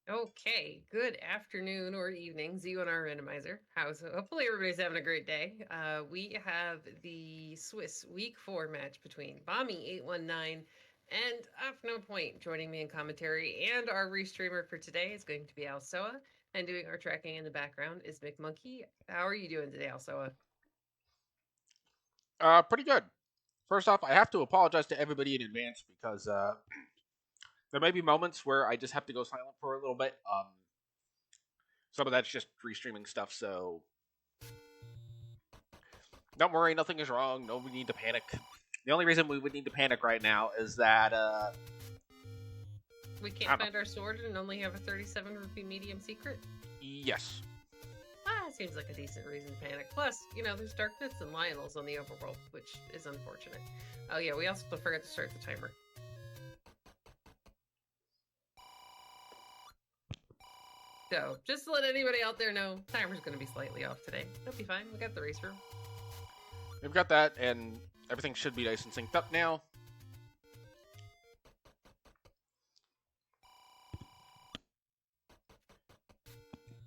Okay, good afternoon or evening, Z1R Randomizer. Hopefully everybody's having a great day. We have the Swiss Week 4 match between bommy619 and Opnopoint. Joining me in commentary and our restreamer for today is going to be Alsoa, and doing our tracking in the background is McMonkey. How are you doing today, Alsoa? Pretty good. First off, I have to apologize to everybody in advance because there may be moments where I just have to go silent for a little bit. Some of that's just restreaming stuff, so don't worry, nothing is wrong. No, we need to panic. The only reason we would need to panic right now is that We I can't don't know. find our sword and only have a 37 rupee medium secret. Yes, Seems like a decent reason to panic. Plus, there's Darkness and Lionel's on the overworld, which is unfortunate. Oh yeah, we also forgot to start the timer. So, just to let anybody out there know, timer's going to be slightly off today. It'll be fine. We got the race room. we've got that, and everything should be nice and synced up now.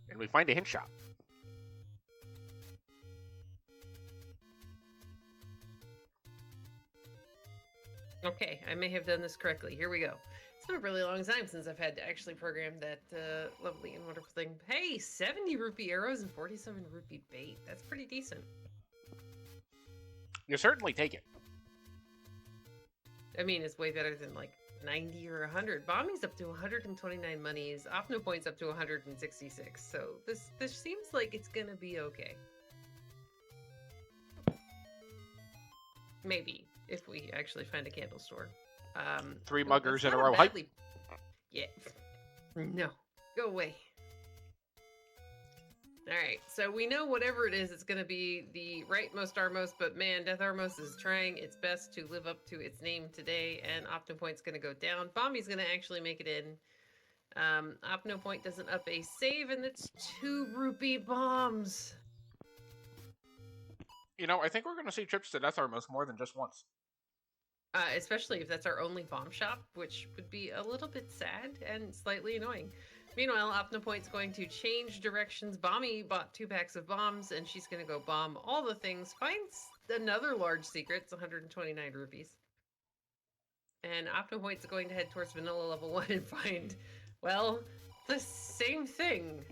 And we find a hint shot. Okay, I may have done this correctly. Here we go. It's been a really long time since I've had to actually program that lovely and wonderful thing. Hey, 70 rupee arrows and 47 rupee bait. That's pretty decent. You certainly take it. I mean, it's way better than like 90 or 100. Bombing's up to 129 monies. Opnopoint's up to 166. So this seems like it's gonna be okay. Maybe if we actually find a candle store. Three muggers in a not row. badly... Yeah. No. Go away. Alright, so we know whatever it is, it's going to be the rightmost Armos, but man, Death Armos is trying its best to live up to its name today, and Opnopoint's going to go down. Bomby's going to actually make it in. Opnopoint doesn't up a save, and it's 2 rupee bombs. You know, I think we're going to see trips to Death Armos more than just once. Especially if that's our only bomb shop, which would be a little bit sad and slightly annoying. Meanwhile, Opnopoint's going to change directions. Bommy bought 2 packs of bombs, and she's going to go bomb all the things. Finds another large secret. It's 129 rupees. And Opnopoint's going to head towards vanilla level 1 and find, well, the same thing.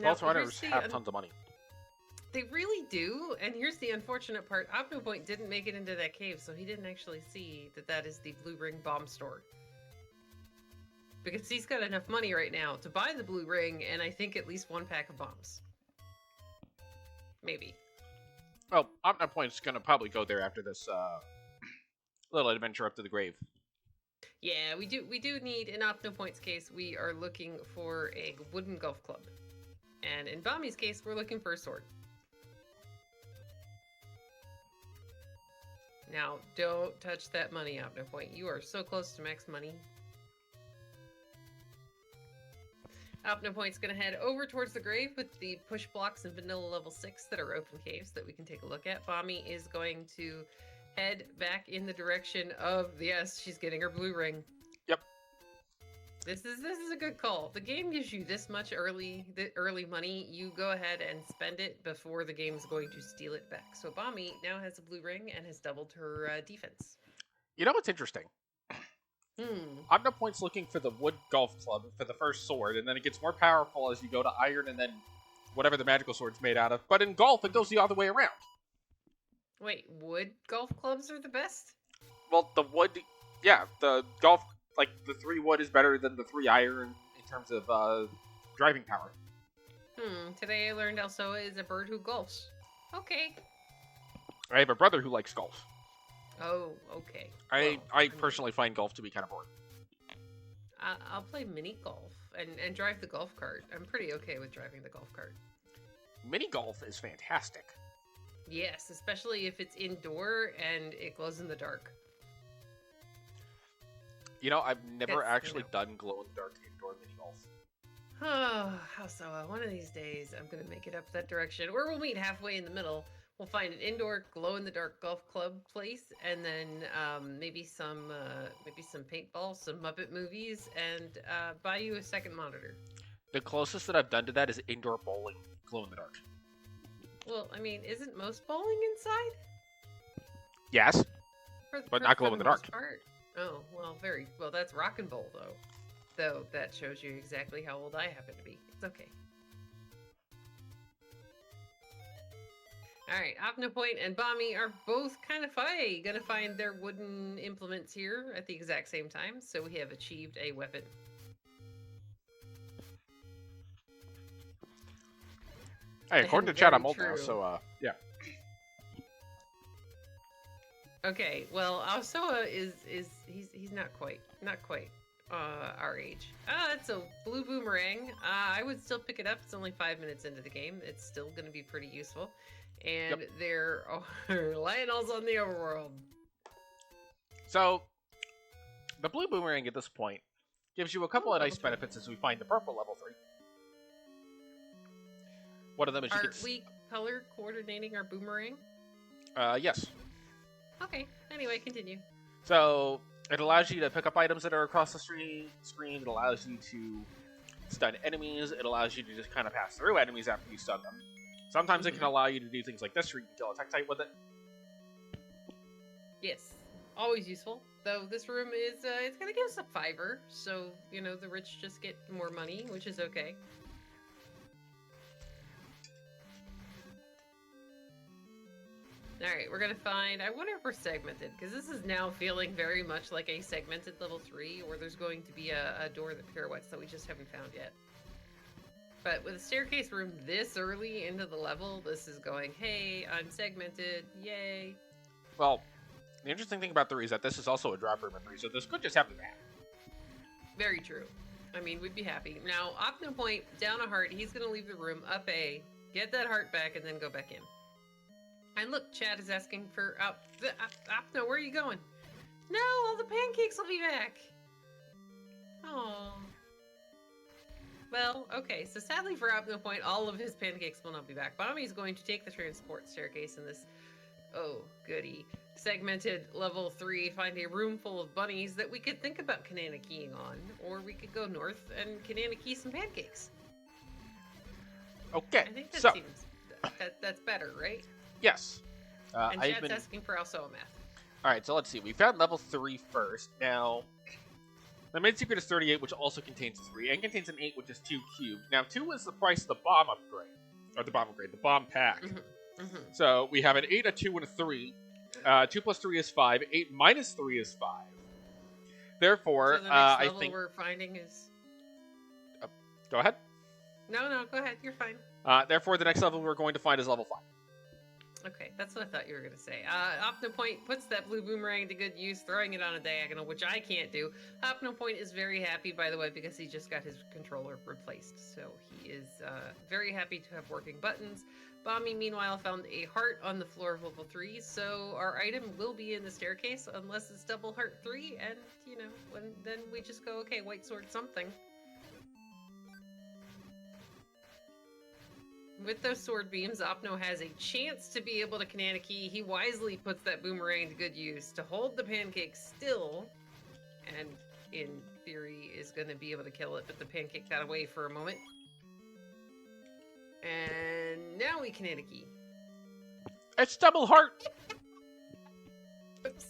Both runners have tons of money. They really do, and here's the unfortunate part. Opnopoint didn't make it into that cave, so he didn't actually see that is the Blue Ring bomb store. Because he's got enough money right now to buy the Blue Ring, and I think at least 1 pack of bombs. Maybe. Well, Opnopoint's going to probably go there after this little adventure up to the grave. Yeah, we do need, in Opnopoint's case, we are looking for a wooden golf club. And in Bommy's case, we're looking for a sword. Now, don't touch that money, Opnopoint. You are so close to max money. Opnopoint's going to head over towards the grave with the push blocks and vanilla level 6 that are open caves that we can take a look at. Bommy is going to head back in the direction of, yes, she's getting her blue ring. Yep. This is a good call. The game gives you this much early money. You go ahead and spend it before the game's going to steal it back. So Bommy now has a blue ring and has doubled her defense. You know what's interesting? Opnopoint's looking for the wood golf club for the first sword, and then it gets more powerful as you go to iron and then whatever the magical sword's made out of. But in golf, it goes the other way around. Wait, wood golf clubs are the best? Well, the wood, yeah, the golf, like the 3 wood is better than the 3 iron in terms of driving power. Today I learned Alsoa is a bird who golfs. Okay. I have a brother who likes golf. Oh, okay. I personally find golf to be kind of boring. I'll play mini golf and drive the golf cart. I'm pretty okay with driving the golf cart. Mini golf is fantastic. Yes, especially if it's indoor and it glows in the dark. You know, I've never actually done glow-in-the-dark indoor mini golf. Oh, Alsoa, one of these days I'm going to make it up that direction. Or we'll meet halfway in the middle. We'll find an indoor glow-in-the-dark golf club place, and then maybe some paintball, some Muppet movies, and buy you a second monitor. The closest that I've done to that is indoor bowling, glow in the dark. Well, I mean, isn't most bowling inside? Yes, but not glow in the dark. Part. Oh, well, very well. That's rock and bowl, though. Though that shows you exactly how old I happen to be. It's okay. All right, Opnopoint and Bommy are both kind of gonna find their wooden implements here at the exact same time, so we have achieved a weapon. Hey, according to chat, I'm old now, so yeah. Okay, well, Alsoa is he's not quite our age. It's a blue boomerang. I would still pick it up. It's only 5 minutes into the game. It's still going to be pretty useful. And there are Lionels on the overworld. So, the blue boomerang at this point gives you a couple of nice benefits as we find the purple level 3. One of them is you Are we color coordinating our boomerang? Yes. Okay. Anyway, continue. So, it allows you to pick up items that are across the screen. It allows you to stun enemies. It allows you to just kind of pass through enemies after you stun them. Sometimes it can allow you to do things like this, where you can kill a Tektite with it. Yes. Always useful. Though this room is, it's going to give us a $5, so, you know, the rich just get more money, which is okay. Alright, we're gonna find... I wonder if we're segmented, because this is now feeling very much like a segmented level 3, or there's going to be a door that pirouettes that we just haven't found yet. But with a staircase room this early into the level, this is going, hey, I'm segmented, yay. Well, the interesting thing about 3 is that this is also a drop room in 3, so this could just happen bad. Very true. I mean, we'd be happy. Now, Opnopoint, down a heart, he's gonna leave the room, up A, get that heart back, and then go back in. And look, Chad is asking for Opno, where are you going? No, all the pancakes will be back. Oh. Well, okay, so sadly for Opnopoint, all of his pancakes will not be back. Bommy is going to take the transport staircase in this, oh, goody, segmented level 3, find a room full of bunnies that we could think about Kanana keying on, or we could go north and Kanana key some pancakes. Okay, I think that so seems, that's better, right? yes. And Chad's asking for Alsoa math. Alright, so let's see. We found level 3 first. Now, the main secret is 38, which also contains 3, and contains an 8, which is 2 cubed. Now, 2 is the price of the bomb upgrade. Or the bomb upgrade, the bomb pack. So, we have an 8, a 2, and a 3. 2 plus 3 is 5. 8 minus 3 is 5. Therefore, so the next level I think we're finding is... go ahead. No, go ahead. You're fine. Therefore, the next level we're going to find is level 5. Okay, that's what I thought you were going to say. Opnopoint puts that blue boomerang to good use, throwing it on a diagonal, which I can't do. Opnopoint is very happy, by the way, because he just got his controller replaced. So he is very happy to have working buttons. Bommy, meanwhile, found a heart on the floor of level 3, so our item will be in the staircase, unless it's double heart 3, and, you know, then we just go, okay, white sword something. With those sword beams, Opno has a chance to be able to Kanana key. He wisely puts that boomerang to good use to hold the pancake still, and in theory is going to be able to kill it, but the pancake got away for a moment. And now we Kanana key. It's double heart! Oops.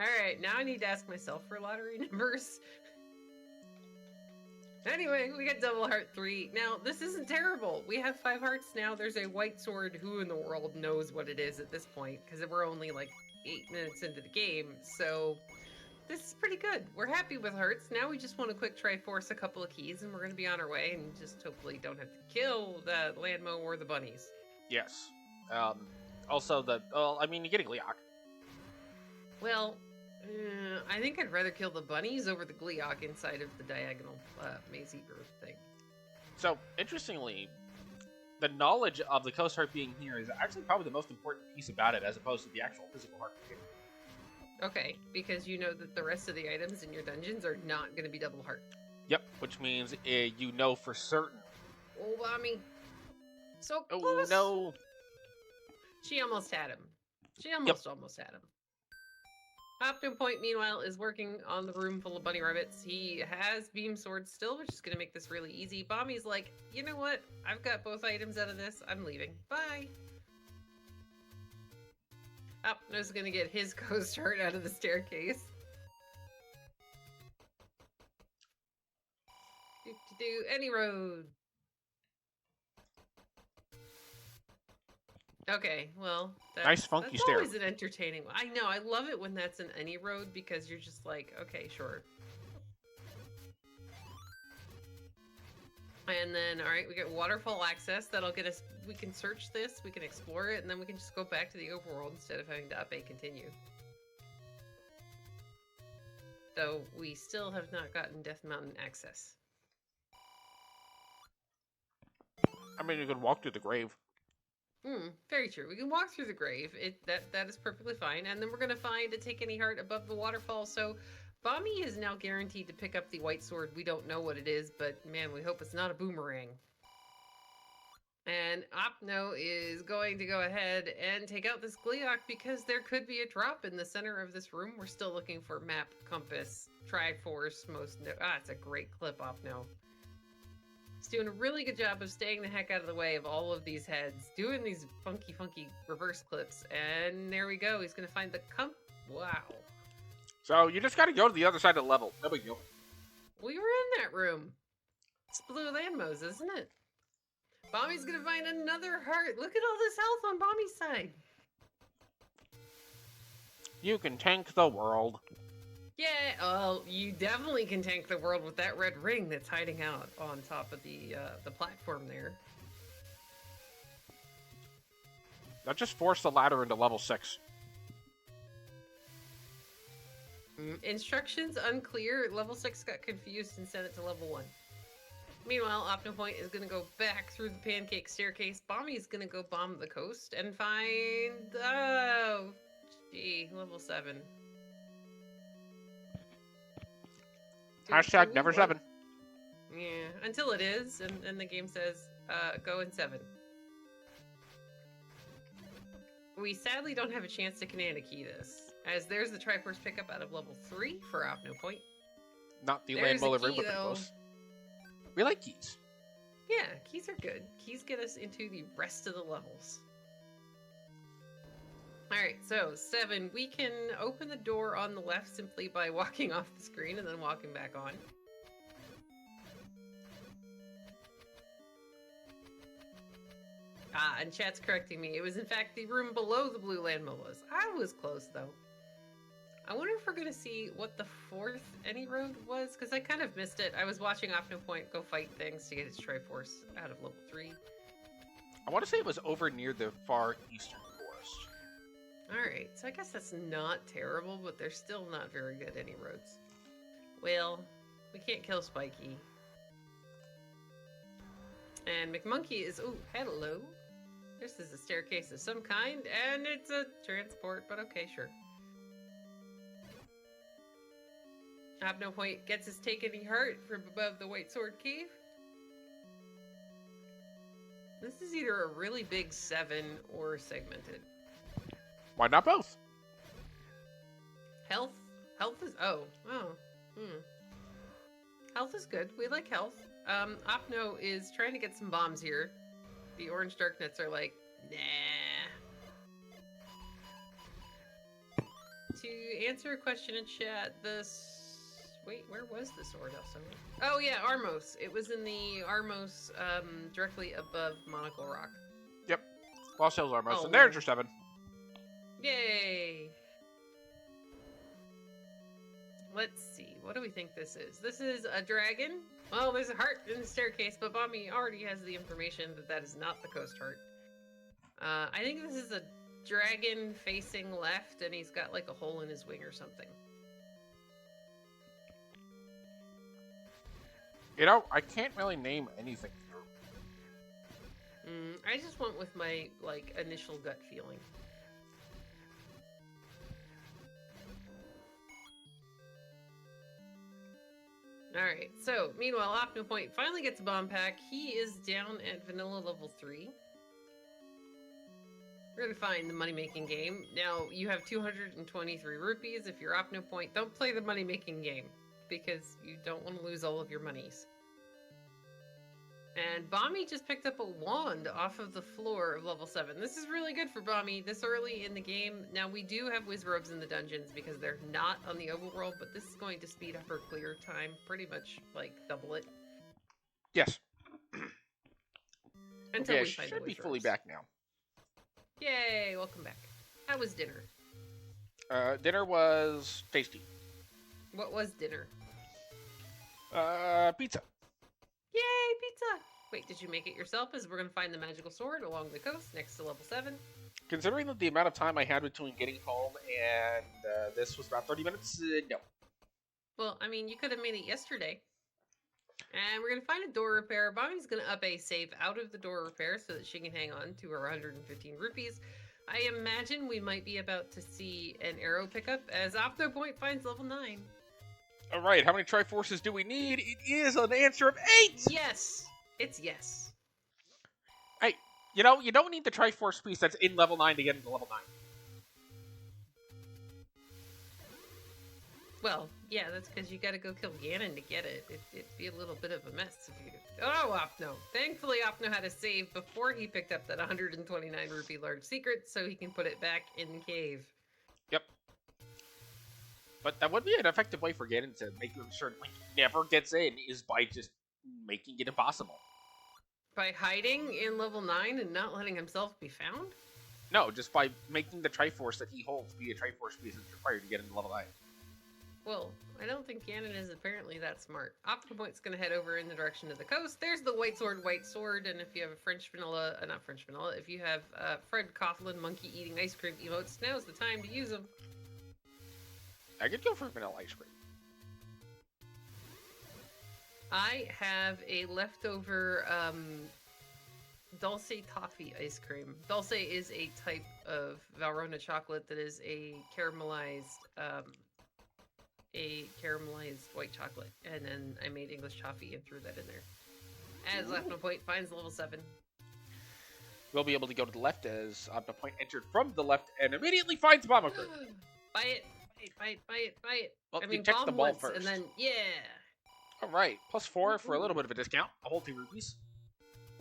Alright, now I need to ask myself for lottery numbers. Anyway, we got double heart 3. Now, this isn't terrible. We have 5 hearts now. There's a white sword. Who in the world knows what it is at this point? Because we're only like 8 minutes into the game. So, this is pretty good. We're happy with hearts. Now we just want to quick Triforce a couple of keys, and we're going to be on our way, and just hopefully don't have to kill the Landmo or the bunnies. Yes. Also, I mean, you're getting Gliok. Well... I think I'd rather kill the bunnies over the Gliok inside of the diagonal maze eater thing. So, interestingly, the knowledge of the Coast Heart being here is actually probably the most important piece about it, as opposed to the actual physical heart. Okay, because you know that the rest of the items in your dungeons are not going to be double heart. Yep, which means you know for certain. Oh, Bommy. So Oh close. no. She almost had him. She Yep. almost had him. Opnopoint, meanwhile, is working on the room full of bunny rabbits. He has beam swords still, which is going to make this really easy. Bommy's like, you know what? I've got both items out of this. I'm leaving. Bye. Opno's going to get his ghost heart out of the staircase. Do any road. Okay, well, Nice funky that's stair. always an entertaining one. I know, I love it when that's in any road because you're just like, okay, sure. And then, all right, we get waterfall access. That'll get us, we can search this, we can explore it, and then we can just go back to the overworld instead of having to up A continue. So we still have not gotten Death Mountain access. I mean, you could walk through the grave. Very true. We can walk through the grave. That is perfectly fine. And then we're gonna find a Take Any Heart above the waterfall. So Bommy is now guaranteed to pick up the white sword. We don't know what it is, but man, we hope it's not a boomerang. And Opno is going to go ahead and take out this Gleeok because there could be a drop in the center of this room. We're still looking for map, compass, Triforce, it's a great clip, Opno. He's doing a really good job of staying the heck out of the way of all of these heads, doing these funky reverse clips. And there we go. He's going to find the Wow. So you just got to go to the other side of the level. No big deal. We were in that room. It's Blue Landmos, isn't it? Bommy's going to find another heart. Look at all this health on Bommy's side. You can tank the world. Yeah, well, you definitely can tank the world with that red ring that's hiding out on top of the platform there. That just forced the ladder into level 6. Instructions unclear. Level 6 got confused and sent it to level 1. Meanwhile, Opnopoint is going to go back through the pancake staircase. Bommy is going to go bomb the coast and find... Oh, gee, level 7. Hashtag never 7. Yeah, until it is, and the game says, go in 7. We sadly don't have a chance to Kanana key this, as there's the Triforce pickup out of level 3 for Opnopoint. Not the There's Land a Bowler key, room, but though. close. We like keys. Yeah, keys are good. Keys get us into the rest of the levels. Alright, so 7. We can open the door on the left simply by walking off the screen and then walking back on. Ah, and chat's correcting me. It was in fact the room below the Blue Landmos. I was close though. I wonder if we're gonna see what the 4th any road was, because I kind of missed it. I was watching Opnopoint go fight things to get his Triforce out of level 3. I want to say it was over near the far eastern forest. Alright, so I guess that's not terrible, but they're still not very good any roads. Well, we can't kill Spiky. And McMonkey is... Oh, hello. This is a staircase of some kind, and it's a transport, but okay, sure. Opnopoint gets his Take Any Heart from above the White Sword Cave. This is either a really big 7 or segmented. Why not both? Health? Health is... Health is good. We like health. Opno is trying to get some bombs here. The orange darknets are like, nah. To answer a question in chat, wait, where was the sword also? Oh yeah, Armos. It was in the Armos, directly above Monocle Rock. Yep. Lost Hills Armos. Oh, And there's your 7. Yay! Let's see. What do we think this is? This is a dragon. Well, there's a heart in the staircase, but Bommy already has the information that that is not the coast heart. I think this is a dragon facing left, and he's got like a hole in his wing or something. You know, I can't really name anything here. I just went with my like initial gut feeling. Alright, so meanwhile, Opnopoint finally gets a bomb pack. He is down at vanilla level 3. We're gonna find the money-making game. Now, you have 223 rupees. If you're Opnopoint, don't play the money-making game, because you don't want to lose all of your monies. And Bommy just picked up a wand off of the floor of level 7. This is really good for Bommy this early in the game. Now, we do have Wizrobes in the dungeons because they're not on the overworld, but this is going to speed up her clear time pretty much, like, double it. Yes. Until okay, we find the should be fully Wizrobes. back now. Yay, welcome back. How was dinner? Dinner was tasty. What was dinner? Pizza. Yay, pizza! Wait, did you make it yourself? As we're going to find the magical sword along the coast next to level 7. Considering the amount of time I had between getting home and this was about 30 minutes, no. Well, I mean, you could have made it yesterday. And we're going to find a door repair. Bommy's going to up a save out of the door repair so that she can hang on to her 115 rupees. I imagine we might be about to see an arrow pickup as Opnopoint finds level 9. Alright, how many Triforces do we need? It is an answer of 8! Yes! It's yes. Hey, you know, you don't need the Triforce piece that's in level 9 to get into level 9. Well, yeah, that's because you gotta go kill Ganon to get it. It'd be a little bit of a mess if you... Oh, Opno! Thankfully, Opno had to save before he picked up that 129 rupee large secret, so he can put it back in the cave. Yep. But that would be an effective way for Ganon to make sure Link never gets in, is by just making it impossible. By hiding in level 9 and not letting himself be found? No, just by making the Triforce that he holds be a Triforce piece that's required to get into level 9. Well, I don't think Ganon is apparently that smart. Optipoint's gonna head over in the direction of the coast. There's the white sword, and if you have a French vanilla, not French vanilla, if you have Fred Coughlin monkey eating ice cream emotes, now's the time to use them. I could go for vanilla ice cream. I have a leftover Dulce Toffee ice cream. Dulce is a type of Valrhona chocolate that is a caramelized white chocolate, and then I made English toffee and threw that in there. As Opnopoint finds level 7. We'll be able to go to the left as Opnopoint entered from the left and immediately finds Bomb Upgrade. Buy it! Buy it! Well, I you mean, check bomb the ball once, first. and then, yeah! Alright, +4 for a little bit of a discount. A whole 2 rupees.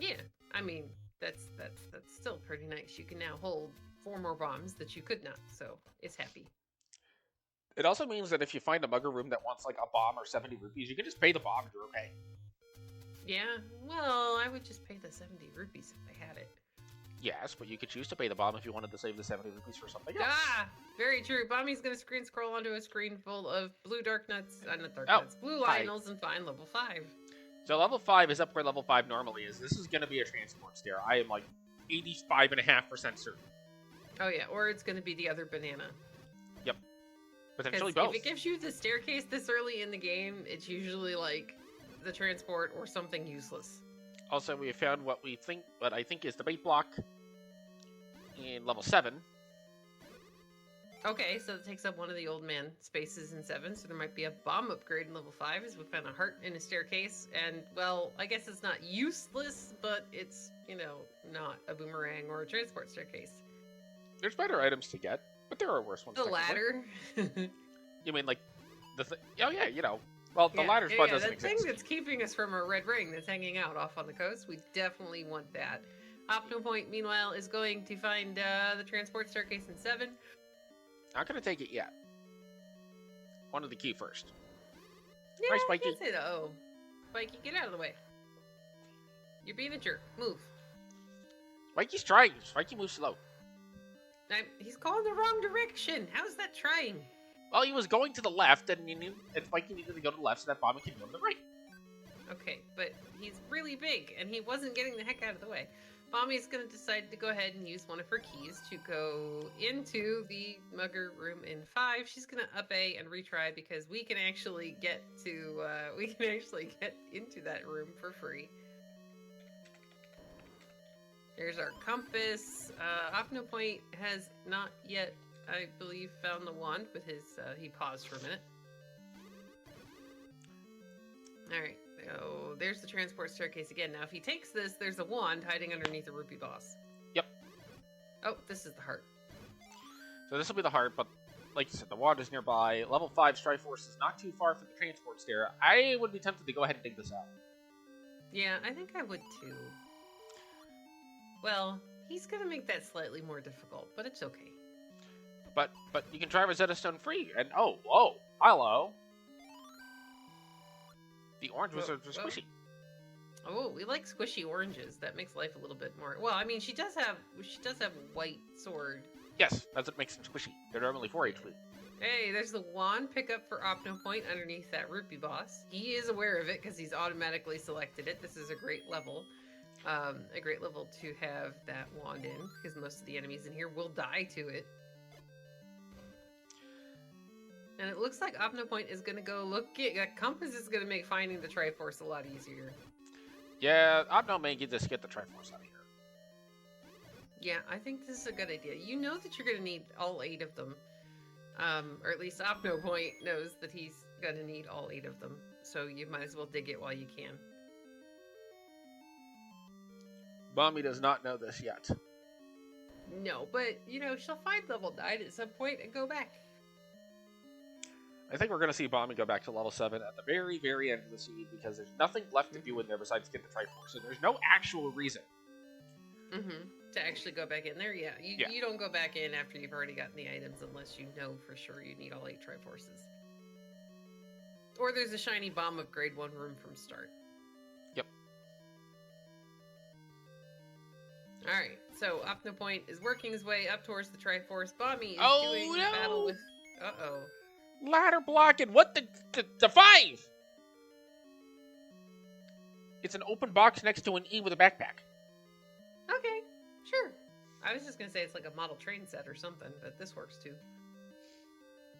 Yeah, I mean, that's still pretty nice. You can now hold 4 more bombs that you could not, so it's happy. It also means that if you find a mugger room that wants like a bomb or 70 rupees, you can just pay the bomb and you're okay. Yeah, well, I would just pay the 70 rupees if I had it. Yes, but you could choose to pay the bomb if you wanted to save the 70 rupees for something else. Ah, very true. Bommy's gonna screen scroll onto a screen full of blue dark nuts, not dark nuts, blue Lionels, and find level 5. So level 5 is up where level 5 normally is. This is going to be a transport stair. I am like 85.5% certain. Oh yeah, or it's gonna be the other banana. Yep. Potentially 'Cause both. if it gives you the staircase this early in the game, it's usually like the transport or something useless. Also, we have found what I think is the bait block in level 7. Okay, so it takes up one of the old man spaces in 7, so there might be a bomb upgrade in level 5 as we found a heart in a staircase, and, well, I guess it's not useless, but it's, you know, not a boomerang or a transport staircase. There's better items to get, but there are worse ones. The ladder? You mean, like, oh yeah, you know. Well, the ladder spot doesn't that exist. thing that's keeping us from a red ring that's hanging out off on the coast, we definitely want that. Opnopoint, meanwhile, is going to find the transport staircase in 7. Not gonna take it yet. Wanted the key first. Yeah, Hi, Spiky. I say oh. Spiky, get out of the way. You're being a jerk. Move. Spiky's trying. Spiky moves slow. He's going the wrong direction. How's that trying? Well, he was going to the left, and Spiky needed to go to the left so that Bomb can go to the right. Okay, but he's really big, and he wasn't getting the heck out of the way. Bommy's going to decide to go ahead and use one of her keys to go into the mugger room in 5. She's going to up A and retry because we can actually get into that room for free. There's our compass. Opnopoint has not yet, I believe, found the wand with his, he paused for a minute. Alright, so there's the transport staircase again. Now, if he takes this, there's a wand hiding underneath a rupee boss. Yep. Oh, this is the heart. So this will be the heart, but like you said, the water's nearby. Level 5 Strikeforce is not too far from the transport stair. I would be tempted to go ahead and dig this out. Yeah, I think I would too. Well, he's gonna make that slightly more difficult, but it's okay. But you can try Rosetta Stone free, and oh, whoa, hello. The orange wizards are squishy. Oh, we like squishy oranges. That makes life a little bit more. Well, I mean, she does have a white sword. Yes, that's what makes them squishy. They're normally 4 HP. Hey, there's the wand pickup for Opnopoint underneath that rupee boss. He is aware of it because he's automatically selected it. This is a great level. A great level to have that wand in, because most of the enemies in here will die to it. And it looks like Opnopoint is going to go look at... Compass is going to make finding the Triforce a lot easier. Yeah, Opno may just get the Triforce out of here. Yeah, I think this is a good idea. You know that you're going to need all 8 of them. Or at least Opnopoint knows that he's going to need all 8 of them. So you might as well dig it while you can. Bommy does not know this yet. No, but, you know, she'll find level 9 at some point and go back. I think we're going to see Bommy go back to level 7 at the very, very end of the seed because there's nothing left to do in there besides get the Triforce. So there's no actual reason. To actually go back in there, yeah. You don't go back in after you've already gotten the items unless you know for sure you need all 8 Triforces. Or there's a shiny bomb upgrade 1 room from start. Yep. Alright, so Opnopoint is working his way up towards the Triforce. Bommy is doing no! battle with... Uh-oh. Ladder blocking. What the 5? It's an open box next to an E with a backpack. Okay, sure. I was just going to say it's like a model train set or something, but this works too.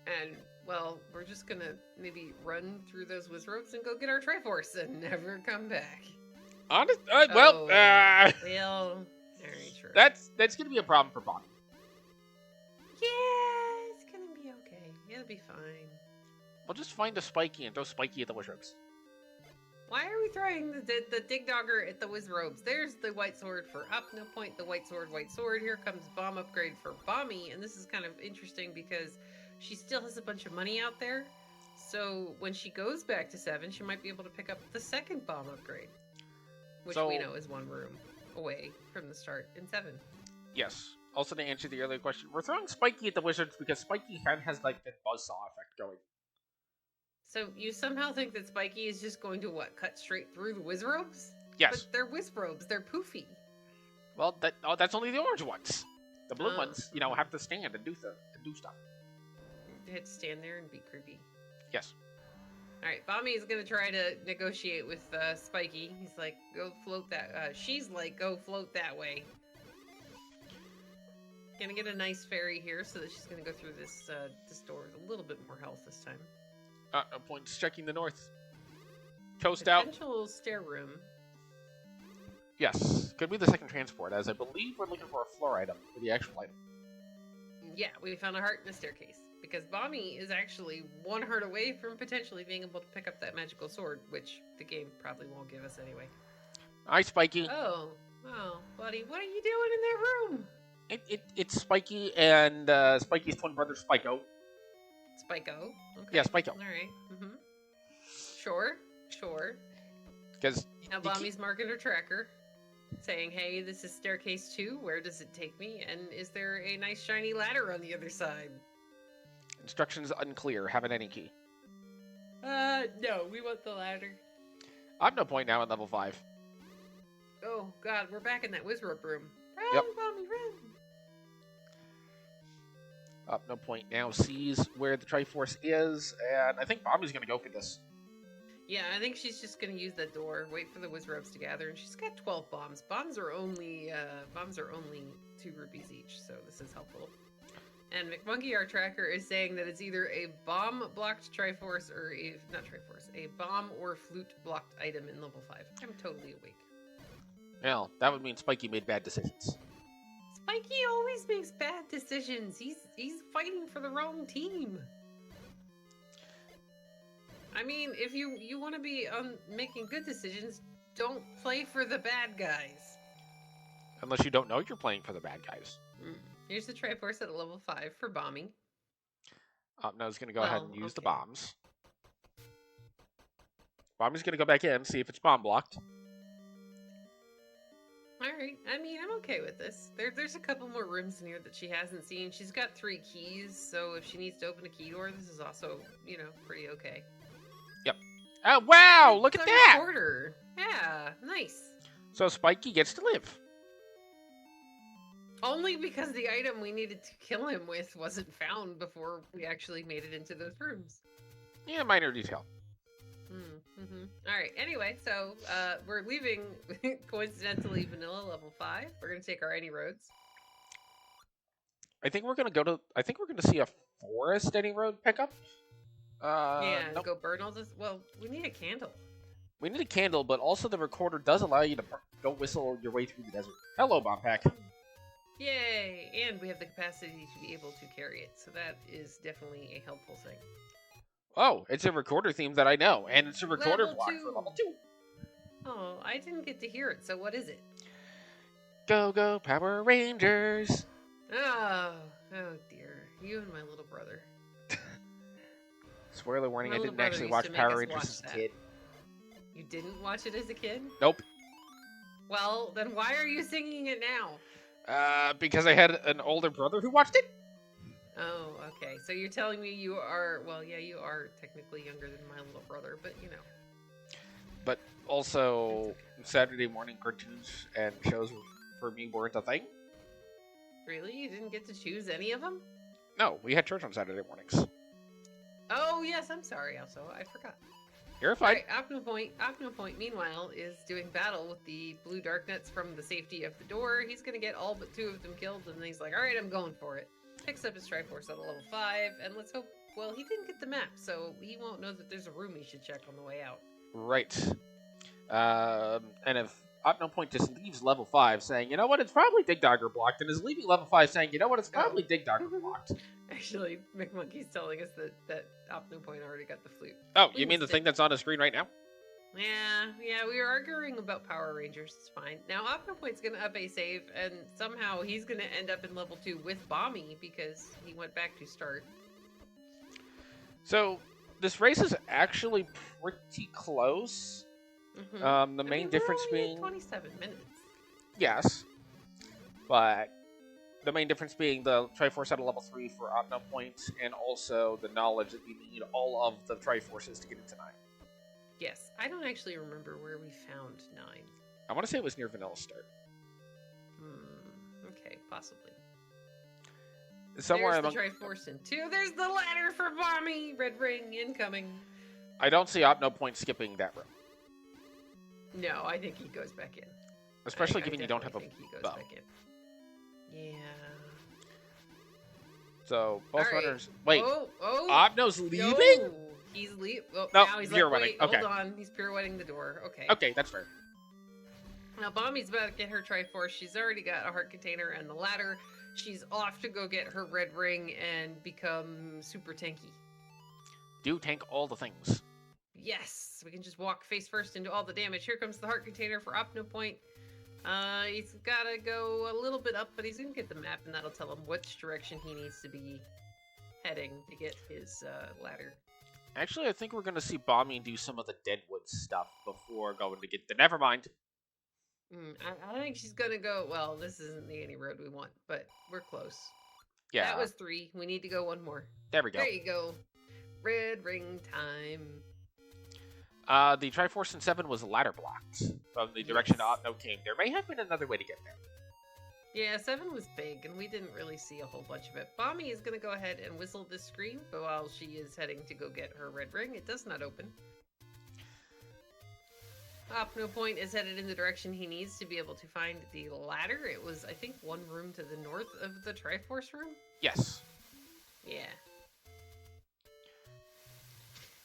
And, well, we're just going to maybe run through those Wizropes and go get our Triforce and never come back. Honest? Well, alright, sure. That's going to be a problem for Bonnie. Yeah, it's going to be okay. It'll be fine. We'll just find a Spiky and throw Spiky at the Wizropes. Why are we throwing the Dig Dogger at the Wizrobes? There's the white sword for Opnopoint, the white sword. Here comes bomb upgrade for Bommy, and this is kind of interesting because she still has a bunch of money out there. So when she goes back to 7, she might be able to pick up the second bomb upgrade, which we know is 1 room away from the start in 7. Yes. Also, to answer the earlier question, we're throwing Spiky at the Wizards because Spiky kind of has like the buzzsaw effect going. So you somehow think that Spiky is just going to, what, cut straight through the Wizrobes? Yes. But they're Wizrobes. They're poofy. Well, that's only the orange ones. The blue ones, you know, have to stand and do stuff. They had to stand there and be creepy. Yes. Alright, Bommy is going to try to negotiate with Spiky. He's like, go float that... she's like, go float that way. Gonna get a nice fairy here so that she's gonna go through this door with a little bit more health this time. Point's checking the north. Toast out. Potential stair room. Yes. Could be the second transport, as I believe we're looking for a floor item for the actual item. Yeah, we found a heart in a staircase. Because Bommy is actually 1 heart away from potentially being able to pick up that magical sword, which the game probably won't give us anyway. Hi, Spiky. Oh, buddy, what are you doing in that room? It's Spiky and Spiky's twin brother, Spyco. Spyco? Okay. Yeah, Spyco. Alright. Sure. Because Now Bommy's marking her tracker, saying, hey, this is staircase 2, where does it take me? And is there a nice shiny ladder on the other side? Instructions unclear. Haven't any key. No, we want the ladder. Opnopoint now at level 5. Oh, God, we're back in that Wizrope room. Run, Yep. Bommy, run! Opnopoint now sees where the Triforce is, and I think Bommy's going to go for this. Yeah, I think she's just going to use that door, wait for the Wizropes to gather, and she's got 12 bombs. Bombs are only 2 rupees each, so this is helpful. And McMonkey, our tracker, is saying that it's either a bomb-blocked Triforce or a bomb or flute-blocked item in level 5. I'm totally awake. Well, that would mean Spiky made bad decisions. Spiky always makes bad decisions. He's fighting for the wrong team. I mean, if you want to be making good decisions, don't play for the bad guys. Unless you don't know you're playing for the bad guys. Mm. Here's the Triforce at a level 5 for bombing. Opno's going to go ahead Well, and use the okay. bombs. Bomb's going to go back in, see if it's bomb blocked. Alright, I mean, I'm okay with this. There's a couple more rooms in here that she hasn't seen. She's got 3 keys, so if she needs to open a key door, this is also, you know, pretty okay. Yep. Oh, wow! Look It's at a that! recorder. Yeah, nice. So Spiky gets to live. Only because the item we needed to kill him with wasn't found before we actually made it into those rooms. Yeah, minor detail. All right. Anyway, so we're leaving coincidentally vanilla level 5. We're gonna take our any roads. I think we're gonna see a forest any road pickup. Yeah, Nope. go burn all this. Well, we need a candle. We need a candle, but also the recorder does allow you to go whistle your way through the desert. Hello, bomb pack. Yay! And we have the capacity to be able to carry it, so that is definitely a helpful thing. Oh, it's a recorder theme that I know, and it's a recorder Level block 2. for level 2. Oh, I didn't get to hear it. So what is it? Go, go, Power Rangers! Oh dear, you and my little brother. Spoiler warning, My I little didn't brother actually used watch to make Power us Rangers watch as a that. kid. You didn't watch it as a kid? Nope. Well, then why are you singing it now? Because I had an older brother who watched it? Oh, okay. So you're telling me you are, well, yeah, you are technically younger than my little brother, but you know. But also, Saturday morning cartoons and shows for me weren't a thing? Really? You didn't get to choose any of them? No, we had church on Saturday mornings. Oh, yes, I'm sorry, also. I forgot. You're fine. Alright, Opnopoint, meanwhile, is doing battle with the blue darknets from the safety of the door. He's gonna get all but 2 of them killed, and then he's like, alright, I'm going for it. Picks up his Triforce at a level 5, and let's hope, well, he didn't get the map, so he won't know that there's a room he should check on the way out. Right. And if Opnopoint just leaves level 5 saying, you know what, it's probably Dig Dogger blocked, and is leaving level 5 saying, you know what, it's probably Dig Dogger blocked. Actually, McMonkey's telling us that Opnopoint already got the flute. Oh, you mean the thing that's on the screen right now? Yeah, we were arguing about Power Rangers. It's fine. Now, Opnopoint's gonna up a save, and somehow he's gonna end up in level 2 with Bommy because he went back to start. So, this race is actually pretty close. The main difference we're only being... at 27 minutes. Yes. But the main difference being the Triforce at a level 3 for Opnopoint, and also the knowledge that you need all of the Triforces to get into 9. Yes, I don't actually remember where we found 9. I want to say it was near Vanilla Start. Okay, possibly. Somewhere There's the Triforce in 2. There's the ladder for Bommy! Red ring incoming. I don't see Opnopoint skipping that room. No, I think he goes back in. Especially given you don't have a he goes bow. back in. Yeah. So, both All right. runners... Wait, Oh! Opno's leaving? No. He's leaving. Oh, No, now he's pirouetting. like, wait, Okay. hold on. He's pirouetting the door. Okay. Okay, that's fair. Now, Bommy's about to get her Triforce. She's already got a heart container and the ladder. She's off to go get her red ring and become super tanky. Do tank all the things. Yes! We can just walk face first into all the damage. Here comes the heart container for Opnopoint. He's gotta go a little bit up, but he's gonna get the map, and that'll tell him which direction he needs to be heading to get his ladder. Actually, I think we're going to see Bommy do some of the Deadwood stuff before going to get the... Never mind. I think she's gonna go, well, this isn't the any road we want, but we're close. Yeah. That was 3. We need to go 1 more. There we go. There you go. Red ring time. The Triforce in 7 was ladder blocked from the direction Opno came. There may have been another way to get there. Yeah, 7 was big, and we didn't really see a whole bunch of it. Bommy is going to go ahead and whistle this screen, but while she is heading to go get her red ring, it does not open. Opnopoint is headed in the direction he needs to be able to find the ladder. It was, I think, 1 room to the north of the Triforce room? Yes. Yeah.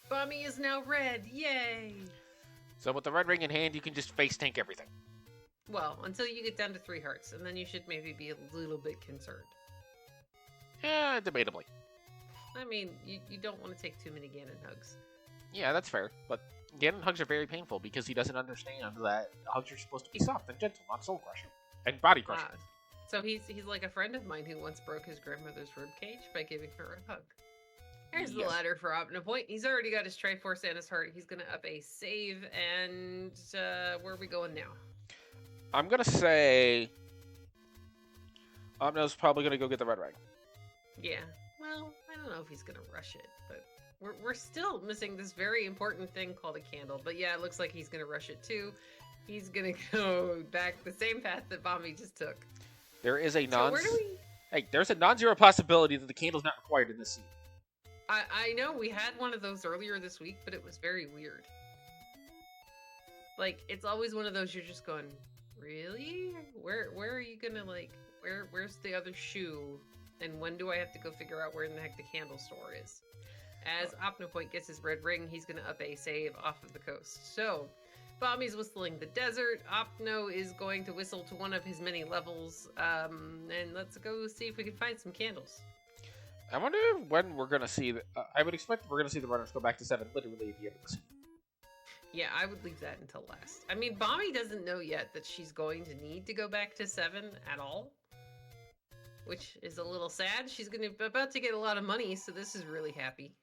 Bommy is now red. Yay! So with the red ring in hand, you can just face tank everything. Well, until you get down to 3 hearts, and then you should maybe be a little bit concerned. Yeah, debatably. I mean, you don't want to take too many Ganon hugs. Yeah, that's fair. But Ganon hugs are very painful because he doesn't understand that hugs are supposed to be soft and gentle, not soul crushing and body crushing. So he's like a friend of mine who once broke his grandmother's rib cage by giving her a hug. Here's the Yes. ladder for Opnopoint. He's already got his Triforce and his heart. He's going to up a save, and where are we going now? I'm gonna say Opno's probably gonna go get the red ring. Yeah. Well, I don't know if he's going to rush it, but we're still missing this very important thing called a candle. But yeah, it looks like he's going to rush it too. He's going to go back the same path that Bommy just took. There is a So where do we... Hey, there's a non-zero possibility that the candle's not required in this scene. I know we had one of those earlier this week, but it was very weird. Like, it's always one of those you're just going, really? Where are you gonna, like, where's the other shoe? And when do I have to go figure out where in the heck the candle store is? As Opnopoint gets his red ring, he's gonna up a save off of the coast. So, Bommy's whistling the desert. Opno is going to whistle to one of his many levels. And let's go see if we can find some candles. I wonder when we're gonna see. I would expect we're gonna see the runners go back to 7 literally at the end of the scene. Yeah, I would leave that until last. I mean, Bommy doesn't know yet that she's going to need to go back to 7 at all, which is a little sad. She's about to get a lot of money, so this is really happy.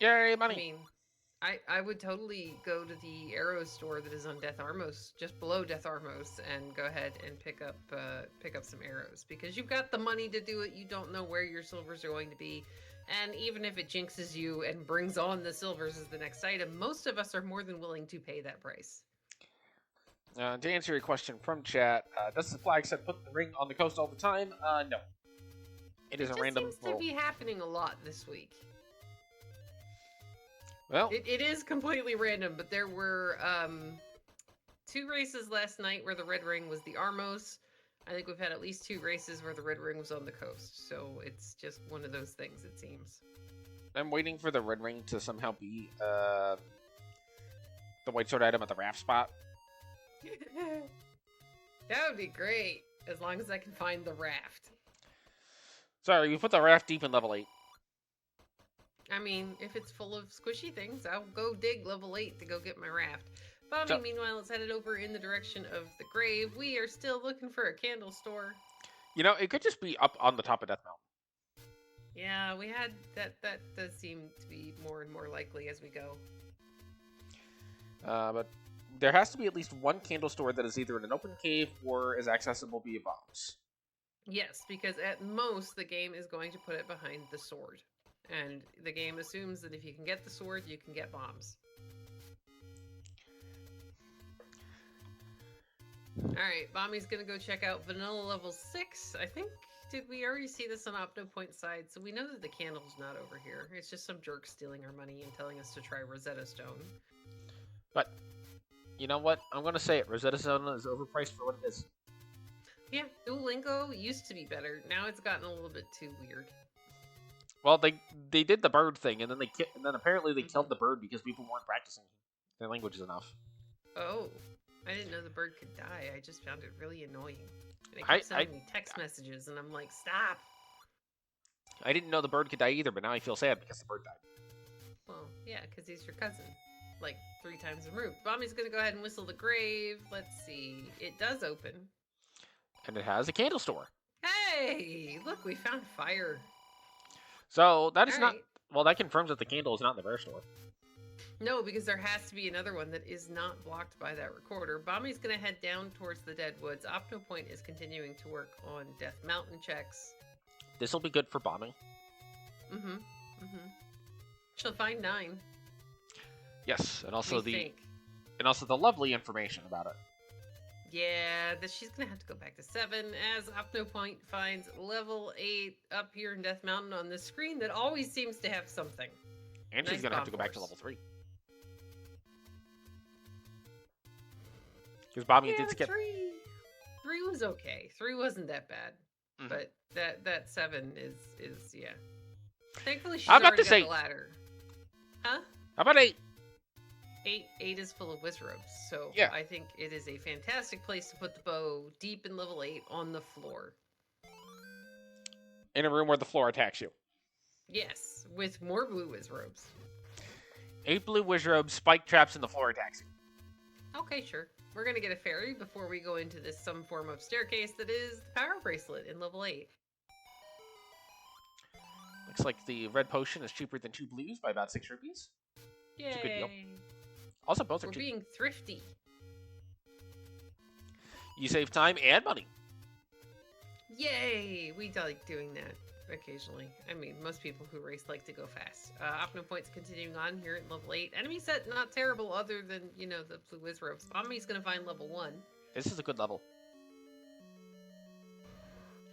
Yay, money! I mean, I would totally go to the arrow store that is on Death Armos, just below Death Armos, and go ahead and pick up some arrows, because you've got the money to do it. You don't know where your silvers are going to be, and even if it jinxes you and brings on the silvers as the next item, most of us are more than willing to pay that price. To answer your question from chat, does the flag set put the ring on the coast all the time? No. It is a random seems roll. to be happening a lot this week. Well, It is completely random, but there were 2 races last night where the red ring was the Armos. I think we've had at least 2 races where the red ring was on the coast. So it's just one of those things, it seems. I'm waiting for the red ring to somehow be the white sword item at the raft spot. That would be great, as long as I can find the raft. Sorry, you put the raft deep in level 8. I mean, if it's full of squishy things, I'll go dig level 8 to go get my raft. Bommy, meanwhile, is headed over in the direction of the grave. We are still looking for a candle store. You know, it could just be up on the top of Death Mountain. Yeah, we had that. That does seem to be more and more likely as we go. But there has to be at least one candle store that is either in an open cave or is accessible via bombs. Yes, because at most the game is going to put it behind the sword. And the game assumes that if you can get the sword, you can get bombs. Alright, Bommy's gonna go check out Vanilla level 6. I think, did we already see this on Opnopoint's side? So we know that the candle's not over here. It's just some jerk stealing our money and telling us to try Rosetta Stone. But, you know what? I'm gonna say it. Rosetta Stone is overpriced for what it is. Yeah, Duolingo used to be better. Now it's gotten a little bit too weird. Well, they did the bird thing, and then apparently they killed the bird because people weren't practicing their languages enough. Oh, I didn't know the bird could die. I just found it really annoying. And it kept sending me text messages, and I'm like, stop. I didn't know the bird could die either, but now I feel sad because the bird died. Well, yeah, because he's your cousin. Like 3 times removed. Bommy's gonna go ahead and whistle the grave. Let's see. It does open. And it has a candle store. Hey! Look, we found fire. So, that is All not... right. Well, that confirms that the candle is not in the bear store. No, because there has to be another one that is not blocked by that recorder. Bommy's going to head down towards the Dead Woods. Opnopoint is continuing to work on Death Mountain checks. This will be good for bombing. She'll find 9. Yes, and also think. the lovely information about it. Yeah, that she's going to have to go back to 7 as Opnopoint finds level 8 up here in Death Mountain on the screen that always seems to have something. And Nice she's going to have to go back to bomb level 3. Because Bommy did skip. 3 was okay. 3 wasn't that bad. Mhm. But that 7 is yeah. Thankfully she's I'm about already to got say- the ladder. Huh? How about 8? 8 is full of wizrobes, so Yeah. I think it is a fantastic place to put the bow deep in level 8 on the floor. In a room where the floor attacks you. Yes, with more blue wizrobes. 8 blue wizrobes, spike traps, and the floor attacks you. Okay, sure. We're gonna get a fairy before we go into this some form of staircase that is the power bracelet in level 8. Looks like the red potion is cheaper than 2 blues by about 6 rupees. Yay! It's a good deal. Also, both are We're cheap. being thrifty. You save time and money. Yay! We like doing that occasionally. I mean, most people who race like to go fast. Opnopoint's continuing on here at level 8. Enemy set not terrible other than, you know, the blue whiz ropes. Bommy's gonna find level 1. This is a good level.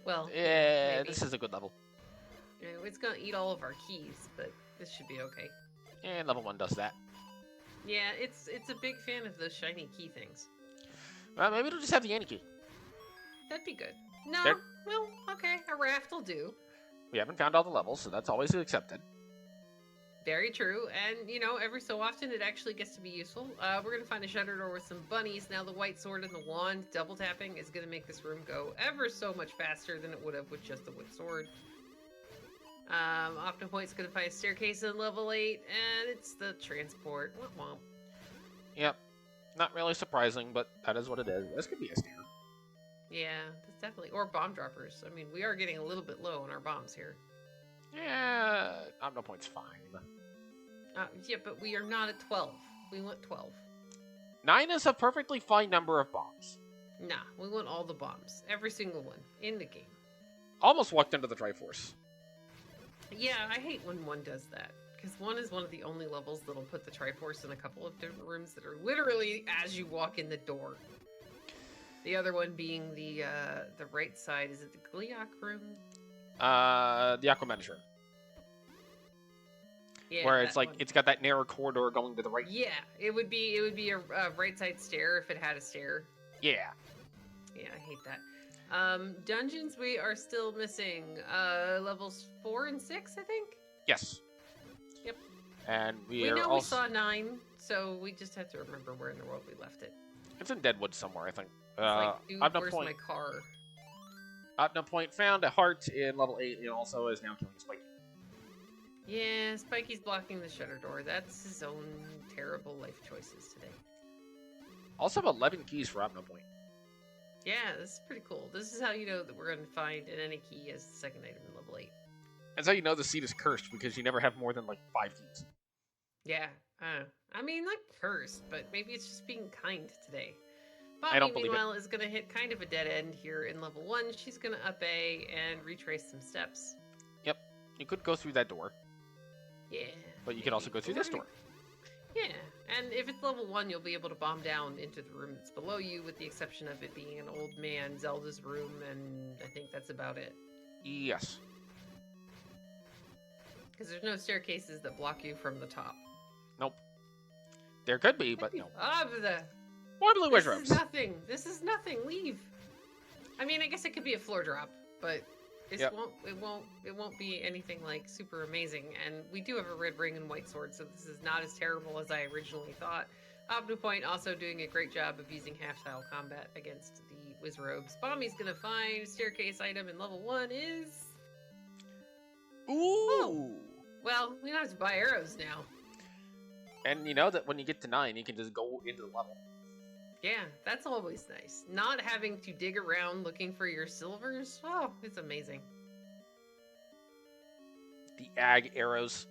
Well, Yeah, maybe. this is a good level. It's gonna eat all of our keys, but this should be okay. And level 1 does that. Yeah, it's a big fan of those shiny key things. Well, maybe it'll just have the Annie key. That'd be good. No, There- well, okay, a raft will do. We haven't found all the levels, so that's always accepted. Very true, and you know, every so often it actually gets to be useful. We're gonna find a shutter door with some bunnies. Now the white sword and the wand double tapping is gonna make this room go ever so much faster than it would have with just the wood sword. Opnopoint's gonna find a staircase in level 8, and it's the transport. Womp womp. Yep. Not really surprising, but that is what it is. This could be a stair. Yeah, that's definitely, or bomb droppers. I mean, we are getting a little bit low on our bombs here. Yeah, Opnopoint's fine. Yeah, but we are not at 12. We want 12. 9 is a perfectly fine number of bombs. Nah, we want all the bombs. Every single one in the game. Almost walked into the Triforce. Yeah, I hate when 1 does that. Because 1 is one of the only levels that'll put the Triforce in a couple of different rooms that are literally as you walk in the door. The other one being the right side. Is it the Gliok room? The Aquaman's room. Yeah, where it's that like, one. it's got that narrow corridor going to the right. Yeah, it would be a right side stair if it had a stair. Yeah. Yeah, I hate that. Dungeons, we are still missing levels 4 and 6, I think. Yes. Yep. And we We are know also... we saw 9, so we just have to remember where in the world we left it. It's in Deadwood somewhere, I think. It's like, dude, where's my car? Opnopoint found a heart in level 8 and also is now killing Spiky. Yeah, Spiky's blocking the shutter door. That's his own terrible life choices today. Also have 11 keys for Opnopoint. Yeah, this is pretty cool. This is how you know that we're going to find an any key as the second item in level 8. That's how you know the seat is cursed, because you never have more than like 5 keys. Yeah, I mean, not cursed, but maybe it's just being kind today. I don't Bobby, believe it. meanwhile, is going to hit kind of a dead end here in level 1. She's going to up A and retrace some steps. Yep. You could go through that door, Yeah. but you could also go through this door. Yeah, and if it's level 1, you'll be able to bomb down into the room that's below you, with the exception of it being an old man Zelda's room, and I think that's about it. Yes. Because there's no staircases that block you from the top. Nope. There could be, but no. Why blue This wish ropes? is nothing. This is nothing. Leave. I mean, I guess it could be a floor drop, but this Yep. it won't be anything like super amazing. And we do have a red ring and white sword, so this is not as terrible as I originally thought. Opnopoint also doing a great job of using half-style combat against the Wizrobes. Bommy's gonna find a staircase item in level 1 is... Ooh! Well, we don't have to buy arrows now. And you know that when you get to 9, you can just go into the level. Yeah, that's always nice. Not having to dig around looking for your silvers. Oh, it's amazing. The ag arrows.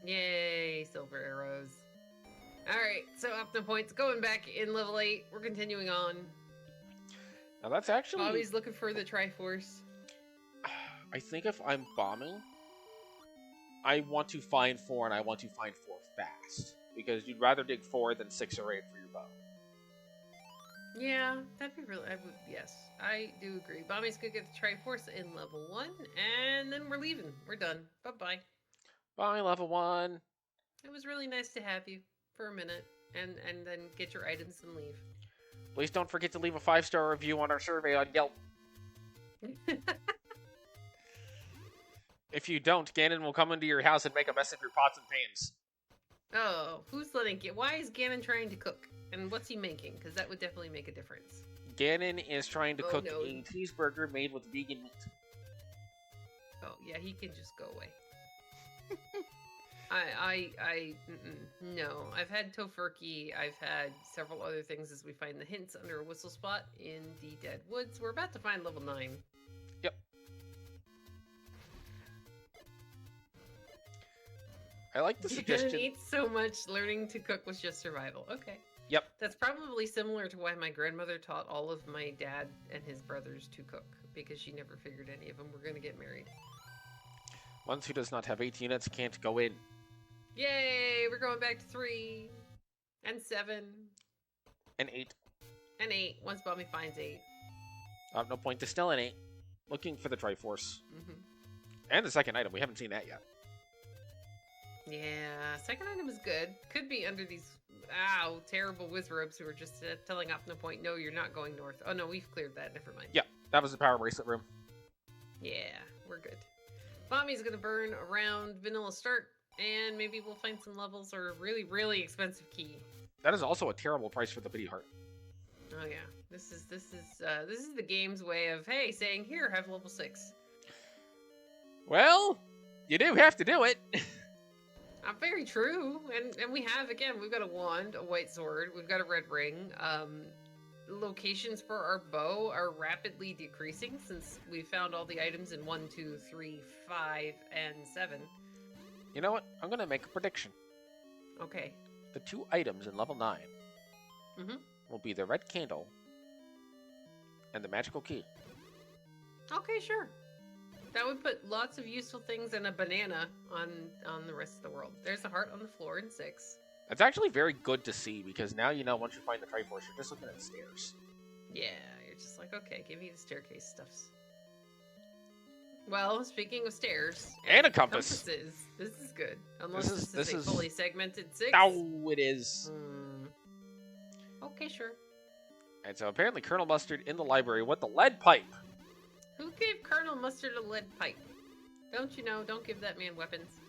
Yay, silver arrows. Alright, so Opnopoint's going back in level 8. We're continuing on. Now that's actually... Bobby's looking for the Triforce. I think if I'm bombing, I want to find 4 and I want to find 4 fast. Because you'd rather dig 4 than 6 or 8 for your bow. Yeah, that'd be really... yes, I do agree. Bommy's gonna get the Triforce in level 1, and then we're leaving. We're done. Bye-bye. Bye, level 1. It was really nice to have you for a minute, and then get your items and leave. Please don't forget to leave a 5-star review on our survey on Yelp. If you don't, Ganon will come into your house and make a mess of your pots and pans. Oh, who's letting it? Why is Ganon trying to cook? And what's he making? Because that would definitely make a difference. Ganon is trying to cook no. a cheeseburger made with vegan meat. Oh, yeah, he can just go away. No. I've had tofurkey. I've had several other things as we find the hints under a whistle spot in the Dead Woods. We're about to find level 9. Yep. I like the suggestion. You didn't eat so much. Learning to cook was just survival. Okay. Yep. That's probably similar to why my grandmother taught all of my dad and his brothers to cook, because she never figured any of them were going to get married. One who does not have 8 units can't go in. Yay! We're going back to 3 and 7 And 8. and 8. Once Bommy finds 8. Opnopoint is still an 8. Looking for the Triforce. Mm-hmm. And the second item. We haven't seen that yet. Yeah, second item is good. Could be under these, terrible Wizrobes who are just telling Opnopoint, no, you're not going north. Oh, no, we've cleared that. Never mind. Yeah, that was the power bracelet room. Yeah, we're good. Bommy's going to burn around Vanilla Start, and maybe we'll find some levels or a really, really expensive key. That is also a terrible price for the pity heart. Oh, yeah. This is the game's way of, hey, saying, here, have level 6. Well, you do have to do it. Very true. And we have, again, we've got a wand, a white sword, we've got a red ring. Locations for our bow are rapidly decreasing since we found all the items in 1, 2, 3, 5, and 7. You know what? I'm going to make a prediction. Okay. The 2 items in level 9 will be the red candle and the magical key. Okay, sure. That would put lots of useful things and a banana on the rest of the world. There's a heart on the floor in 6. That's actually very good to see, because now you know once you find the Triforce, you're just looking at stairs. Yeah, you're just like, okay, give me the staircase stuffs. Well, speaking of stairs... And a compass. Compasses, this is good. Unless this is a fully segmented 6. No, it is. Okay, sure. And so apparently Colonel Mustard in the library with the lead pipe. Who gave Colonel Mustard a lead pipe? Don't you know? Don't give that man weapons.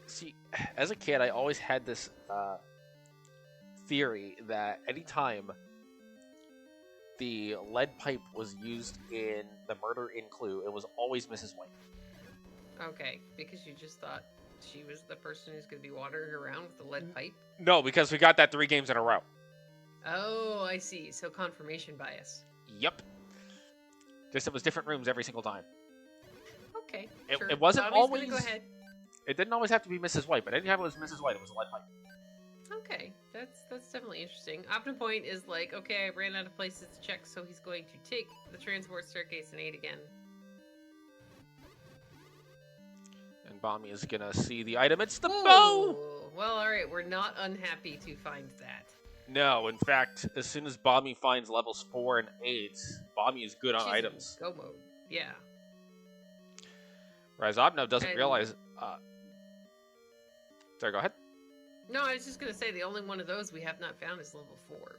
See, as a kid, I always had this theory that anytime the lead pipe was used in the murder in Clue, it was always Mrs. White. Okay, because you just thought she was the person who's going to be wandering around with the lead pipe? No, because we got that 3 games in a row. Oh, I see. So confirmation bias. Yep. Just it was different rooms every single time. Okay, It wasn't Bommy's always... gonna go ahead. It didn't always have to be Mrs. White, but anytime it was Mrs. White, it was a lead pipe. Okay, that's definitely interesting. Opnopoint is like, okay, I ran out of places to check, so he's going to take the transport staircase and 8 again. And Bommy is gonna see the item. It's the Ooh. bow! Well, alright, we're not unhappy to find that. No, in fact, as soon as Bommy finds levels 4 and 8, Bommy is good on She's items. in go mode. Yeah. Whereas Opno doesn't realize... Sorry, go ahead. No, I was just going to say the only one of those we have not found is level 4.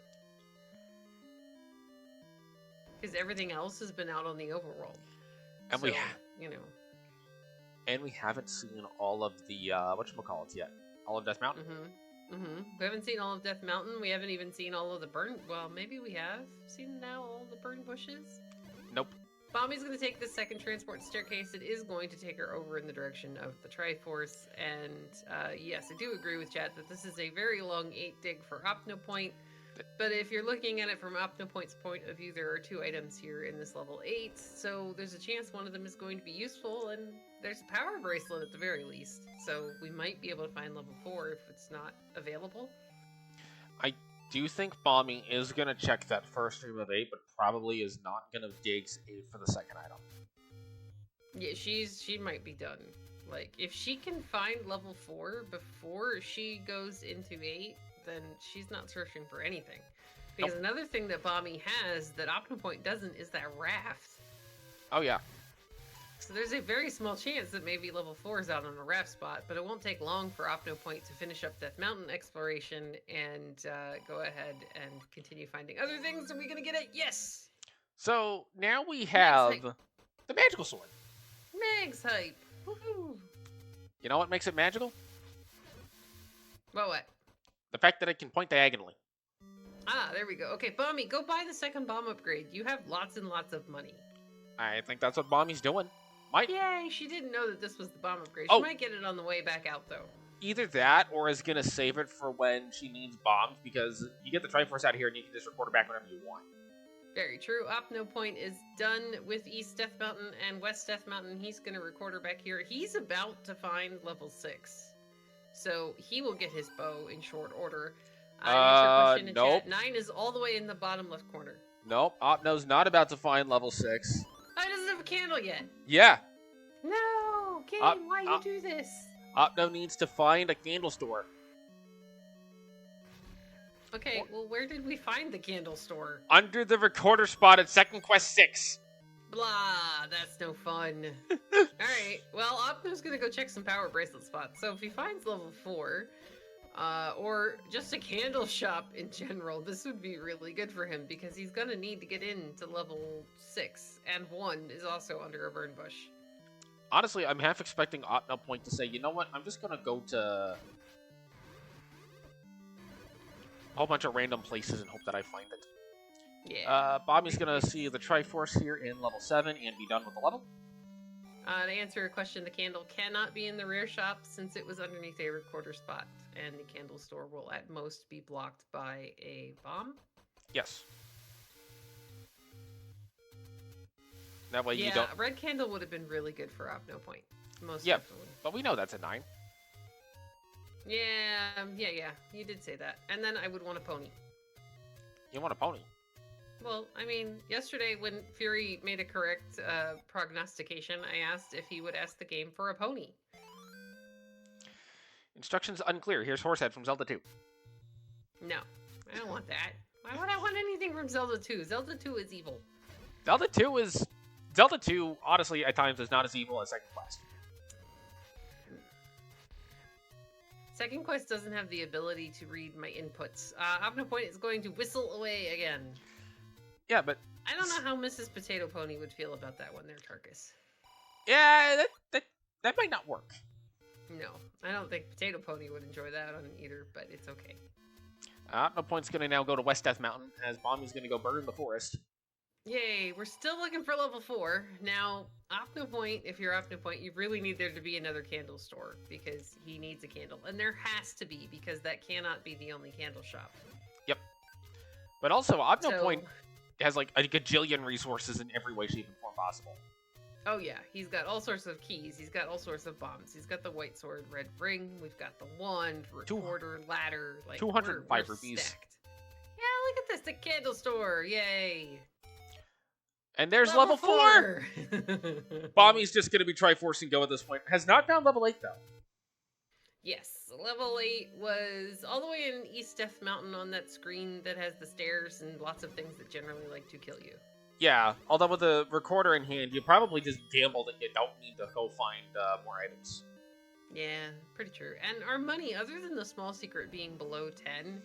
Because everything else has been out on the overworld. And so, we And we haven't seen all of the, whatchamacallits yet. All of Death Mountain? We haven't seen all of Death Mountain. We haven't even seen all of the burn... Well, maybe we have seen now all the burn bushes? Nope. Bommy's going to take the second transport staircase. It is going to take her over in the direction of the Triforce. And yes, I do agree with chat that this is a very long 8 dig for Opnopoint. But if you're looking at it from Opnopoint's point of view, there are 2 items here in this level 8. So there's a chance one of them is going to be useful. And there's a power bracelet at the very least. So we might be able to find level 4 if it's not available. I do think Bommy is going to check that first room of 8, but probably is not going to dig 8 for the second item. Yeah, she might be done. Like, if she can find level 4 before she goes into 8, then she's not searching for anything. Because another thing that Bommy has that Opnopoint doesn't is that raft. Oh, yeah. So there's a very small chance that maybe level 4 is out on a raft spot, but it won't take long for Opnopoint to finish up Death Mountain exploration and go ahead and continue finding other things. Are we going to get it? Yes! So now we have the magical sword. Meg's hype. Woohoo! You know what makes it magical? Well, what? The fact that it can point diagonally. Ah, there we go. Okay, Bommy, go buy the second bomb upgrade. You have lots and lots of money. I think that's what Bommy's doing. Yay, she didn't know that this was the bomb upgrade. She might get it on the way back out, though. Either that, or is gonna save it for when she needs bombs, because you get the Triforce out here and you can just record her back whenever you want. Very true. Opnopoint is done with East Death Mountain and West Death Mountain. He's going to record her back here. He's about to find level 6. So he will get his bow in short order. Question in Nope. chat. 9 is all the way in the bottom left corner. Nope, Opno's not about to find level 6. Oh, he doesn't have a candle yet. Yeah. No, game, why you do this? Opno needs to find a candle store. Okay, well, where did we find the candle store? Under the recorder spot at Second Quest 6. Blah, that's no fun. Alright, well, Opno's gonna go check some power bracelet spots. So if he finds level 4, or just a candle shop in general, this would be really good for him, because he's gonna need to get into level 6, and 1 is also under a burn bush. Honestly, I'm half expecting Opnopoint to say, you know what, I'm just gonna go to a whole bunch of random places and hope that I find it. Yeah. Bobby's gonna see the Triforce here in level 7 and be done with the level. To answer your question, the candle cannot be in the rear shop since it was underneath a recorder spot, and the candle store will at most be blocked by a bomb. Yes. That way you Yeah, don't... a red candle would have been really good for Opnopoint. Most Yeah, definitely. but we know that's a 9. Yeah, you did say that. And then I would want a pony. You want a pony? Well, I mean, yesterday when Fury made a correct prognostication, I asked if he would ask the game for a pony. Instructions unclear. Here's Horsehead from Zelda 2. No, I don't want that. Why would I want anything from Zelda 2? Zelda 2 is evil. Zelda 2, honestly, at times is not as evil as Second Quest. Second Quest doesn't have the ability to read my inputs. Opnopoint is going to whistle away again. Yeah, but... I don't know how Mrs. Potato Pony would feel about that one there, Tarkus. Yeah, that might not work. No, I don't think Potato Pony would enjoy that one either, but it's okay. Opnopoint's going to now go to West Death Mountain, as Bommy's going to go burn the forest. Yay, we're still looking for level 4. Now, Opnopoint, if you're Opnopoint, you really need there to be another candle store, because he needs a candle. And there has to be, because that cannot be the only candle shop. Yep. But also, Opnopoint has like a gajillion resources in every way, shape, and form possible. Oh yeah, he's got all sorts of keys, he's got all sorts of bombs, he's got the white sword, red ring, we've got the wand, recorder, ladder, like 205 we're rupees. Stacked. Yeah, look at this, the candle store, yay! And there's level 4! Bommy's just going to be Triforcing Go at this point. Has not found level 8, though. Yes, level 8 was all the way in East Death Mountain on that screen that has the stairs and lots of things that generally like to kill you. Yeah, although with the recorder in hand, you probably just gamble that you don't need to go find more items. Yeah, pretty true. And our money, other than the small secret being below 10,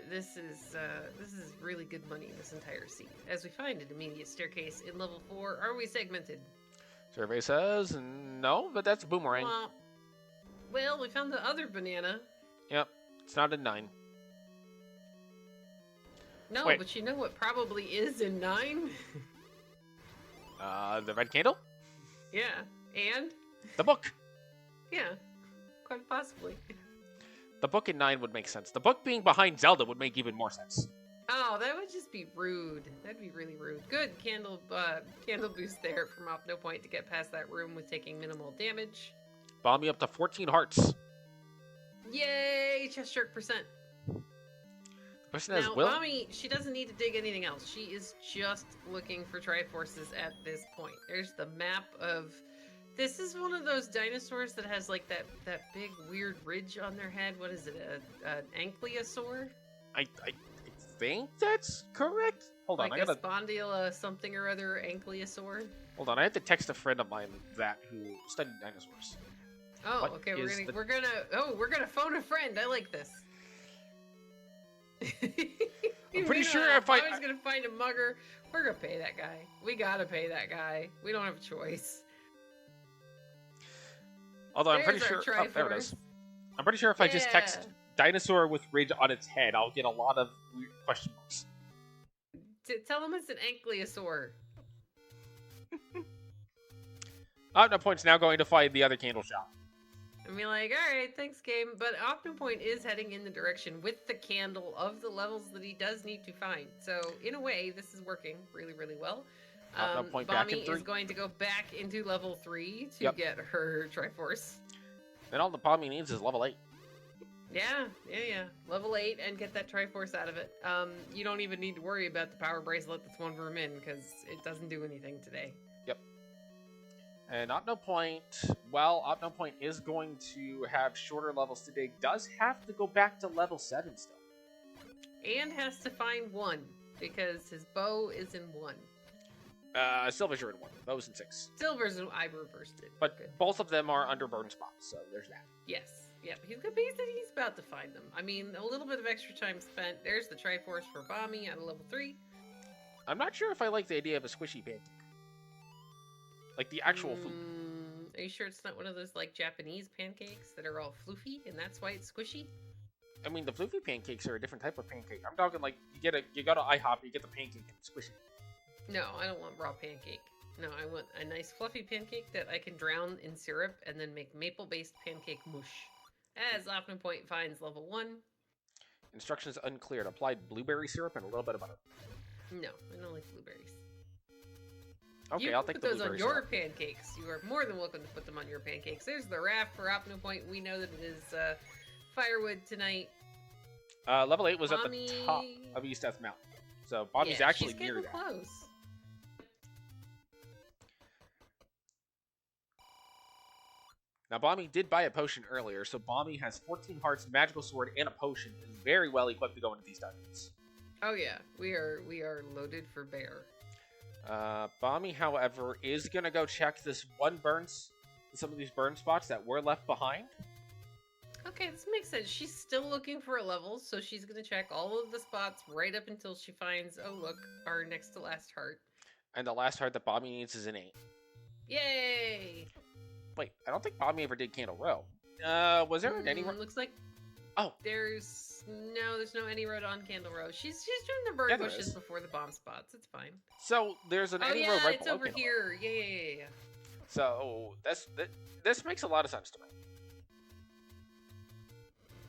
this is really good money this entire seed. As we find an immediate staircase in level 4, are we segmented? Survey says no, but that's a boomerang. Well, we found the other banana. Yep, it's not a 9. No, Wait. But you know what probably is in 9? The red candle? Yeah, and? The book. Yeah, quite possibly. The book in 9 would make sense. The book being behind Zelda would make even more sense. Oh, that would just be rude. That'd be really rude. Good candle boost there from Opnopoint to get past that room with taking minimal damage. Bomb me up to 14 hearts. Yay, chest shark percent. The question is, Now, will... Mommy, she doesn't need to dig anything else. She is just looking for Triforces at this point. There's the map of... This is one of those dinosaurs that has, like, that big, weird ridge on their head. What is it, an ankylosaur? I think that's correct. Hold on, like I gotta... a Spondylus something or other ankylosaur? Hold on, I have to text a friend of mine that who studied dinosaurs. Oh, What okay, is we're gonna phone a friend. I like this. I'm pretty sure if Mommy's gonna find a mugger. We're gonna pay that guy. We gotta pay that guy. We don't have a choice. Although I'm There's pretty our sure... Oh, there it Triforce. is. I'm pretty sure if I just text dinosaur with ridge on its head, I'll get a lot of weird question marks. Tell them it's an ankylosaur. Opnopoint's now going to find the other candle shop. And be like, all right, thanks, game. But Opnopoint is heading in the direction with the candle of the levels that he does need to find. So, in a way, this is working really, really well. Opnopoint back in Bommy 3. is going to go back into level 3 to Yep. get her Triforce. Then all the Bommy needs is level 8. Yeah. Level 8 and get that Triforce out of it. You don't even need to worry about the power bracelet that's one room in because it doesn't do anything today. Yep. And Opnopoint, well, Opnopoint is going to have shorter levels today. Does have to go back to level 7 still. And has to find 1 because his bow is in 1. Silver's are in 1. Bow's in 6. Silver's, I reversed it. But Good. both of them are under burn spots, so there's that. Yes. Yep. He's about to find them. I mean, a little bit of extra time spent. There's the Triforce for Bommy at a level 3. I'm not sure if I like the idea of a squishy pancake. Like the actual food. Are you sure it's not one of those like Japanese pancakes that are all floofy and that's why it's squishy? I mean, the floofy pancakes are a different type of pancake. I'm talking like you go to IHOP, you get the pancake and it's squishy. No, I don't want raw pancake. No, I want a nice fluffy pancake that I can drown in syrup and then make maple-based pancake mush. As Opnopoint finds level 1. Instructions unclear. Applied blueberry syrup and a little bit of butter. No, I don't like blueberries. Okay, I'll take the put those on blueberry your syrup. pancakes. You are more than welcome to put them on your pancakes. There's the raft for Opnopoint. We know that it is firewood tonight. Level 8 was Bommy... at the top of East Death Mountain. So Bommy's actually she's near getting that. close. Now, Bommy did buy a potion earlier, so Bommy has 14 hearts, magical sword, and a potion, and is very well equipped to go into these dungeons. Oh yeah, we are loaded for bear. Bommy, however, is gonna go check some of these burn spots that were left behind. Okay, this makes sense. She's still looking for a level, so she's gonna check all of the spots right up until she finds, oh look, our next to last heart. And the last heart that Bommy needs is an 8. Yay! Wait, I don't think Bommy ever did Candle Row. Was there an any row? Looks like Oh, there's no any road on Candle Row. She's doing the bird Yeah, there bushes is. before the bomb spots. It's fine. so there's an Oh any yeah, row right it's below over Candle Row. here. Yeah. So this makes a lot of sense to me.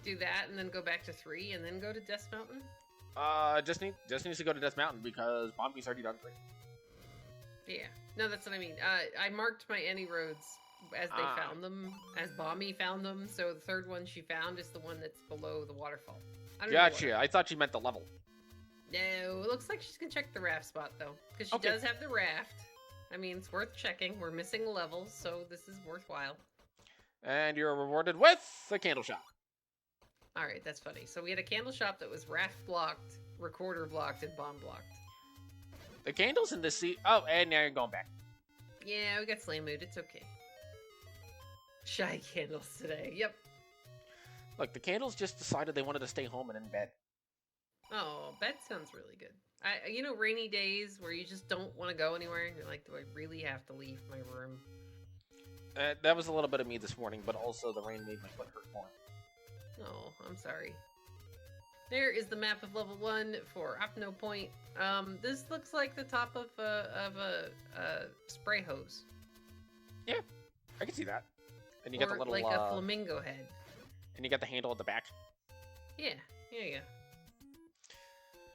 Do that and then go back to 3 and then go to Death Mountain. Just needs to go to Death Mountain because Bommy's already done 3. Yeah. No, that's what I mean. I marked my any roads as they found them, as Bommy found them. So the third one she found is the one that's below the waterfall. I don't know Gotcha. I thought you meant the level. No, it looks like she's gonna check the raft spot though, because she Okay. does have the raft. I mean, it's worth checking. We're missing levels, so this is worthwhile. And you're rewarded with a candle shop. All right, that's funny. So we had a candle shop that was raft blocked, recorder blocked, and bomb blocked. The candles in this seat. Oh, and now you're going back. Yeah, we got slam mood. It's okay. Shy candles today. Yep. Look, the candles just decided they wanted to stay home and in bed. Oh, bed sounds really good. Rainy days where you just don't want to go anywhere, and you're like, do I really have to leave my room? That was a little bit of me this morning, but also the rain made my foot hurt more. Oh, I'm sorry. There is the map of level 1 for Opnopoint. This looks like the top of a spray hose. Yeah, I can see that. And you got the little like a flamingo head. And you got the handle at the back. Yeah.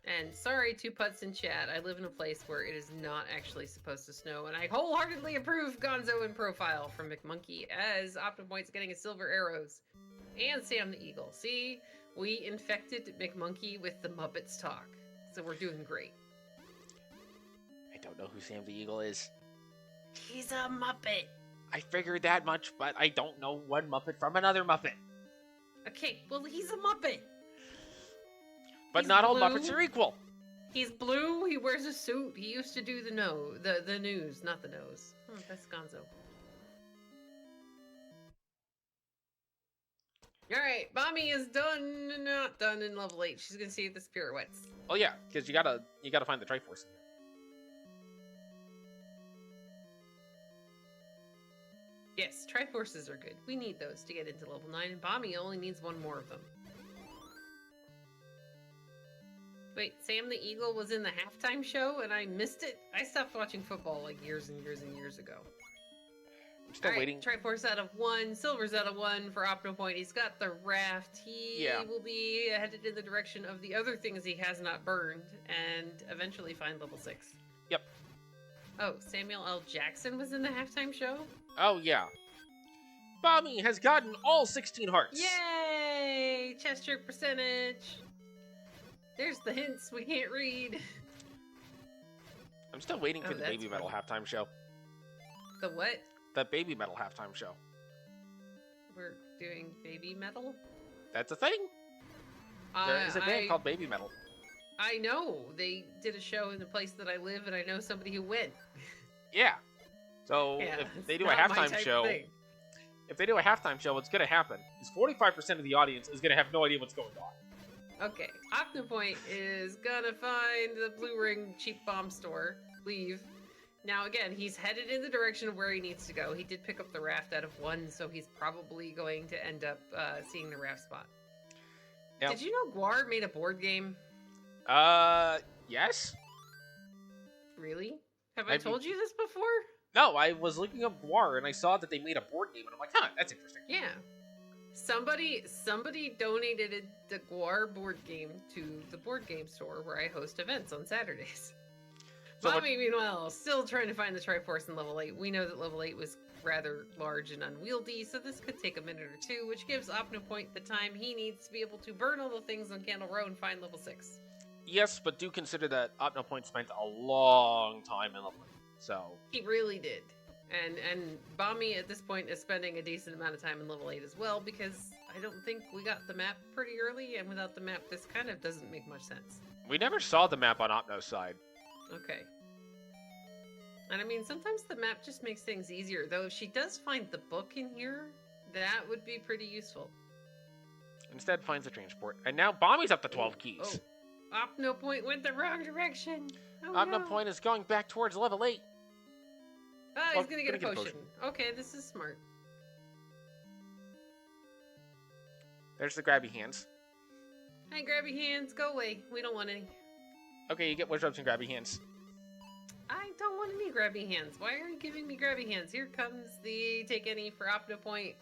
And sorry, two putts in chat. I live in a place where it is not actually supposed to snow, and I wholeheartedly approve Gonzo in profile from McMonkey as Opnopoint's getting his silver arrows. And Sam the Eagle. See, we infected McMonkey with the Muppets talk, so we're doing great. I don't know who Sam the Eagle is. He's a Muppet. I figured that much, but I don't know one Muppet from another Muppet. Okay, well, he's a Muppet. But He's not all blue. Muppets are equal. He's blue, he wears a suit, he used to do the news, not the nose. Oh, that's Gonzo. Alright, Bommy is not done in level 8. She's gonna see if the spirit wets. Oh yeah, because you gotta find the Triforce in here. Yes, Triforces are good. We need those to get into level 9, and Bommy only needs one more of them. Wait, Sam the Eagle was in the halftime show and I missed it? I stopped watching football like years and years and years ago. I'm still waiting. Triforce out of 1, Silver's out of 1 for Opnopoint. He's got the raft. He will be headed in the direction of the other things he has not burned and eventually find level 6. Yep. Oh, Samuel L. Jackson was in the halftime show? Oh, yeah. Bommy has gotten all 16 hearts. Yay! Chest trick percentage. There's the hints we can't read. I'm still waiting for the Baby Metal halftime show. The what? The Baby Metal halftime show. We're doing Baby Metal? That's a thing. There is a band called Baby Metal. I know. They did a show in the place that I live, and I know somebody who went. Yeah. So if they do a halftime show, what's going to happen is 45% of the audience is going to have no idea what's going on. Okay. Opnopoint is going to find the Blue Ring cheap bomb store. Leave. Now, again, he's headed in the direction of where he needs to go. He did pick up the raft out of 1, so he's probably going to end up seeing the raft spot. Yep. Did you know Guar made a board game? Yes. Really? Have I told you this before? No, I was looking up Guar and I saw that they made a board game and I'm like, huh, that's interesting. Yeah. Somebody donated the Guar board game to the board game store where I host events on Saturdays. So Bobby, meanwhile, still trying to find the Triforce in level 8. We know that level 8 was rather large and unwieldy, so this could take a minute or two, which gives Opnopoint the time he needs to be able to burn all the things on Candle Row and find level 6. Yes, but do consider that Opnopoint spent a long time in level 8, so... He really did. And Bommy at this point is spending a decent amount of time in level 8 as well, because I don't think we got the map pretty early, and without the map, this kind of doesn't make much sense. We never saw the map on Opno's side. Okay. And I mean, sometimes the map just makes things easier, though if she does find the book in here, that would be pretty useful. Instead, finds the transport. And now Bommy's up to 12 keys. Oh. Opnopoint went the wrong direction. Oh, Opnopoint is going back towards level 8. Ah, he's gonna get a potion. Okay, this is smart. There's the grabby hands. Hi, grabby hands. Go away. We don't want any. Okay, you get wizards and grabby hands. I don't want any grabby hands. Why are you giving me grabby hands? Here comes the take any for Opnopoint.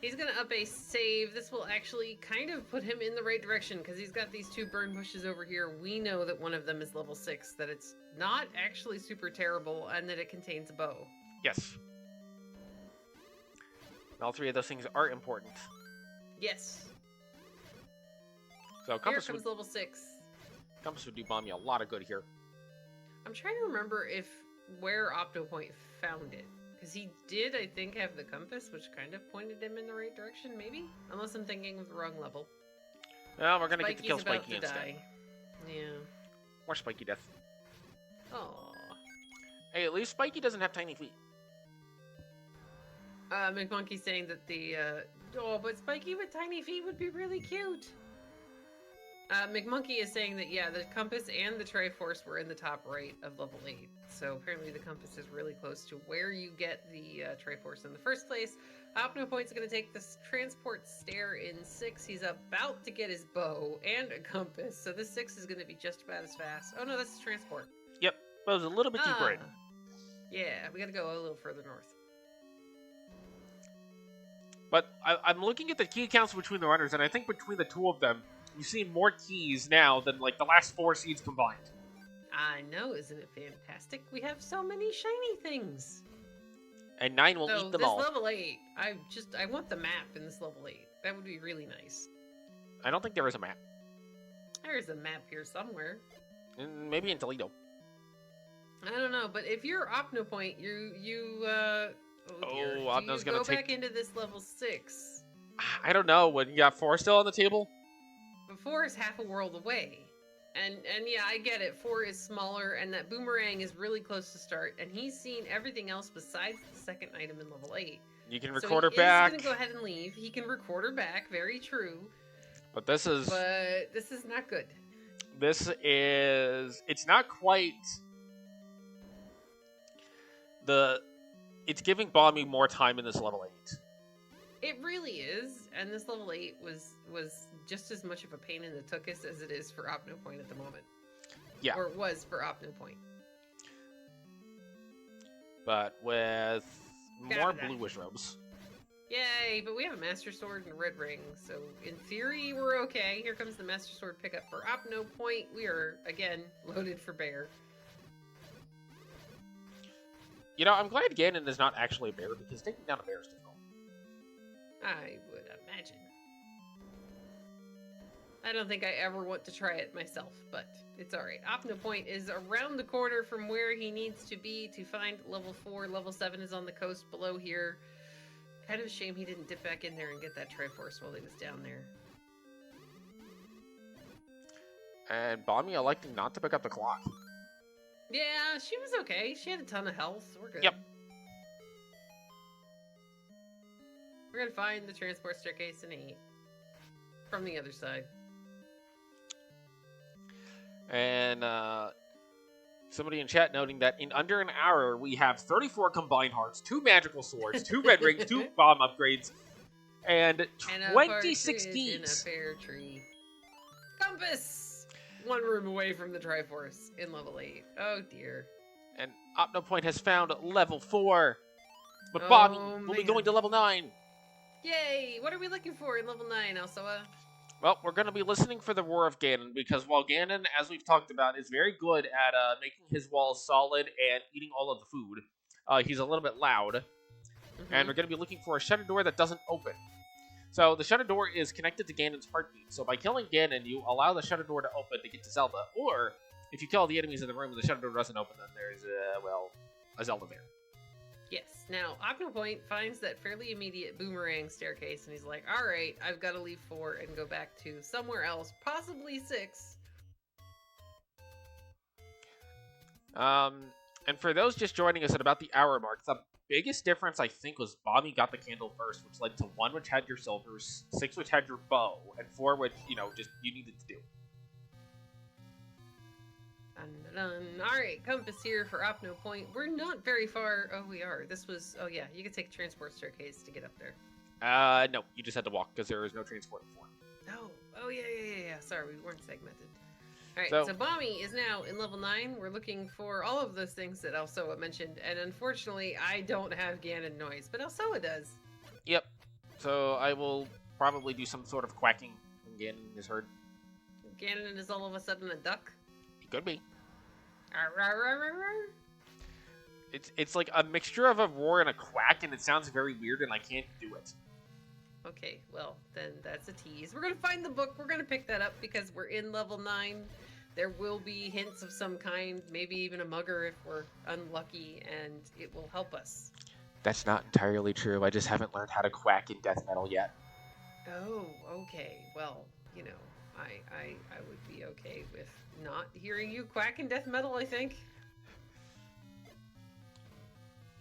He's gonna up a save. This will actually kind of put him in the right direction because he's got these 2 burn bushes over here. We know that one of them is level 6, that it's not actually super terrible, and that it contains a bow. Yes. All 3 of those things are important. Yes. So Compass here comes level 6. Compass would do Bommy a lot of good here. I'm trying to remember where Opnopoint found it. Because he did, I think, have the compass, which kind of pointed him in the right direction, maybe? Unless I'm thinking of the wrong level. Well, we're going to get to kill Spiky instead. Die. Yeah. More Spiky death. Aww. Hey, at least Spiky doesn't have tiny feet. McMonkey's saying that but Spiky with tiny feet would be really cute. McMonkey is saying that, yeah, the compass and the Triforce were in the top right of level 8. So apparently the compass is really close to where you get the Triforce in the first place. Opnopoint's going to take this transport stair in 6. He's about to get his bow and a compass. So this 6 is going to be just about as fast. Oh no, that's the transport. Yep, but it was a little bit deeper in. Yeah, we got to go a little further north. But I'm looking at the key counts between the runners, and I think between the 2 of them, you see more keys now than, like, the last 4 seeds combined. I know, isn't it fantastic? We have so many shiny things. And 9 will eat them all. This level 8, I want the map in this level 8. That would be really nice. I don't think there is a map. There's a map here somewhere. Maybe in Toledo. I don't know, but if you're Opnopoint, Opno's gonna go back into this level 6. I don't know. When you got 4 still on the table? But 4 is half a world away. And yeah, I get it. 4 is smaller, and that boomerang is really close to start. And he's seen everything else besides the second item in level 8. You can record her back. He's gonna go ahead and leave. He can record her back. Very true. But this is not good. It's not quite it's giving Bommy more time in this level 8. It really is, and this level 8 was just as much of a pain in the tuchus as it is for Opnopoint at the moment. Yeah. Or it was for Opnopoint. But with more bluish robes. Yay, but we have a Master Sword and a red ring, so in theory we're okay. Here comes the Master Sword pickup for Opnopoint. We are, again, loaded for bear. You know, I'm glad Ganon is not actually a bear, because taking down a bear is difficult. I would imagine. I don't think I ever want to try it myself, but it's alright. Opnopoint is around the corner from where he needs to be to find level 4. Level 7 is on the coast below here. Kind of a shame he didn't dip back in there and get that Triforce while he was down there. And Bommy electing not to pick up the clock. Yeah, she was okay. She had a ton of health. We're good. Yep. We're gonna find the transport staircase in 8. From the other side. And somebody in chat noting that in under an hour we have 34 combined hearts, 2 magical swords, 2 red rings, 2 bomb upgrades, and 26 keys. In a pear tree. Compass! 1 room away from the Triforce in level 8. Oh dear. And Opnopoint has found level 4. But Bommy will be going to level 9. Yay! What are we looking for in level 9, Alsoa? Well, we're going to be listening for the roar of Ganon, because while Ganon, as we've talked about, is very good at making his walls solid and eating all of the food, he's a little bit loud. And we're going to be looking for a shutter door that doesn't open. So the shutter door is connected to Ganon's heartbeat. So by killing Ganon, you allow the shutter door to open to get to Zelda. Or, if you kill all the enemies in the room and the shutter door doesn't open, then there's, a Zelda there. Yes. Now, Opnopoint finds that fairly immediate boomerang staircase, and he's like, alright, I've got to leave 4 and go back to somewhere else, possibly 6. And for those just joining us at about the hour mark, the biggest difference, I think, was Bommy got the candle first, which led to 1 which had your silvers, 6 which had your bow, and 4 which, just you needed to do. Alright, compass here for Opnopoint. We're not very far. Oh, we are. This was... Oh, yeah. You could take a transport staircase to get up there. No. You just had to walk, because there is no transport before. Oh, yeah. Sorry, we weren't segmented. Alright, so Bommy is now in level 9. We're looking for all of those things that Alsoa mentioned, and unfortunately, I don't have Ganon noise, but Alsoa does. Yep. So I will probably do some sort of quacking when Ganon is heard. Ganon is all of a sudden a duck? He could be. Arr. It's like a mixture of a roar and a quack, and it sounds very weird, and I can't do it. Okay, well, then that's a tease. We're going to find the book. We're going to pick that up because we're in level 9. There will be hints of some kind, maybe even a mugger if we're unlucky, and it will help us. That's not entirely true. I just haven't learned how to quack in death metal yet. Oh, okay. Well, I would be okay with not hearing you quack in death metal, I think.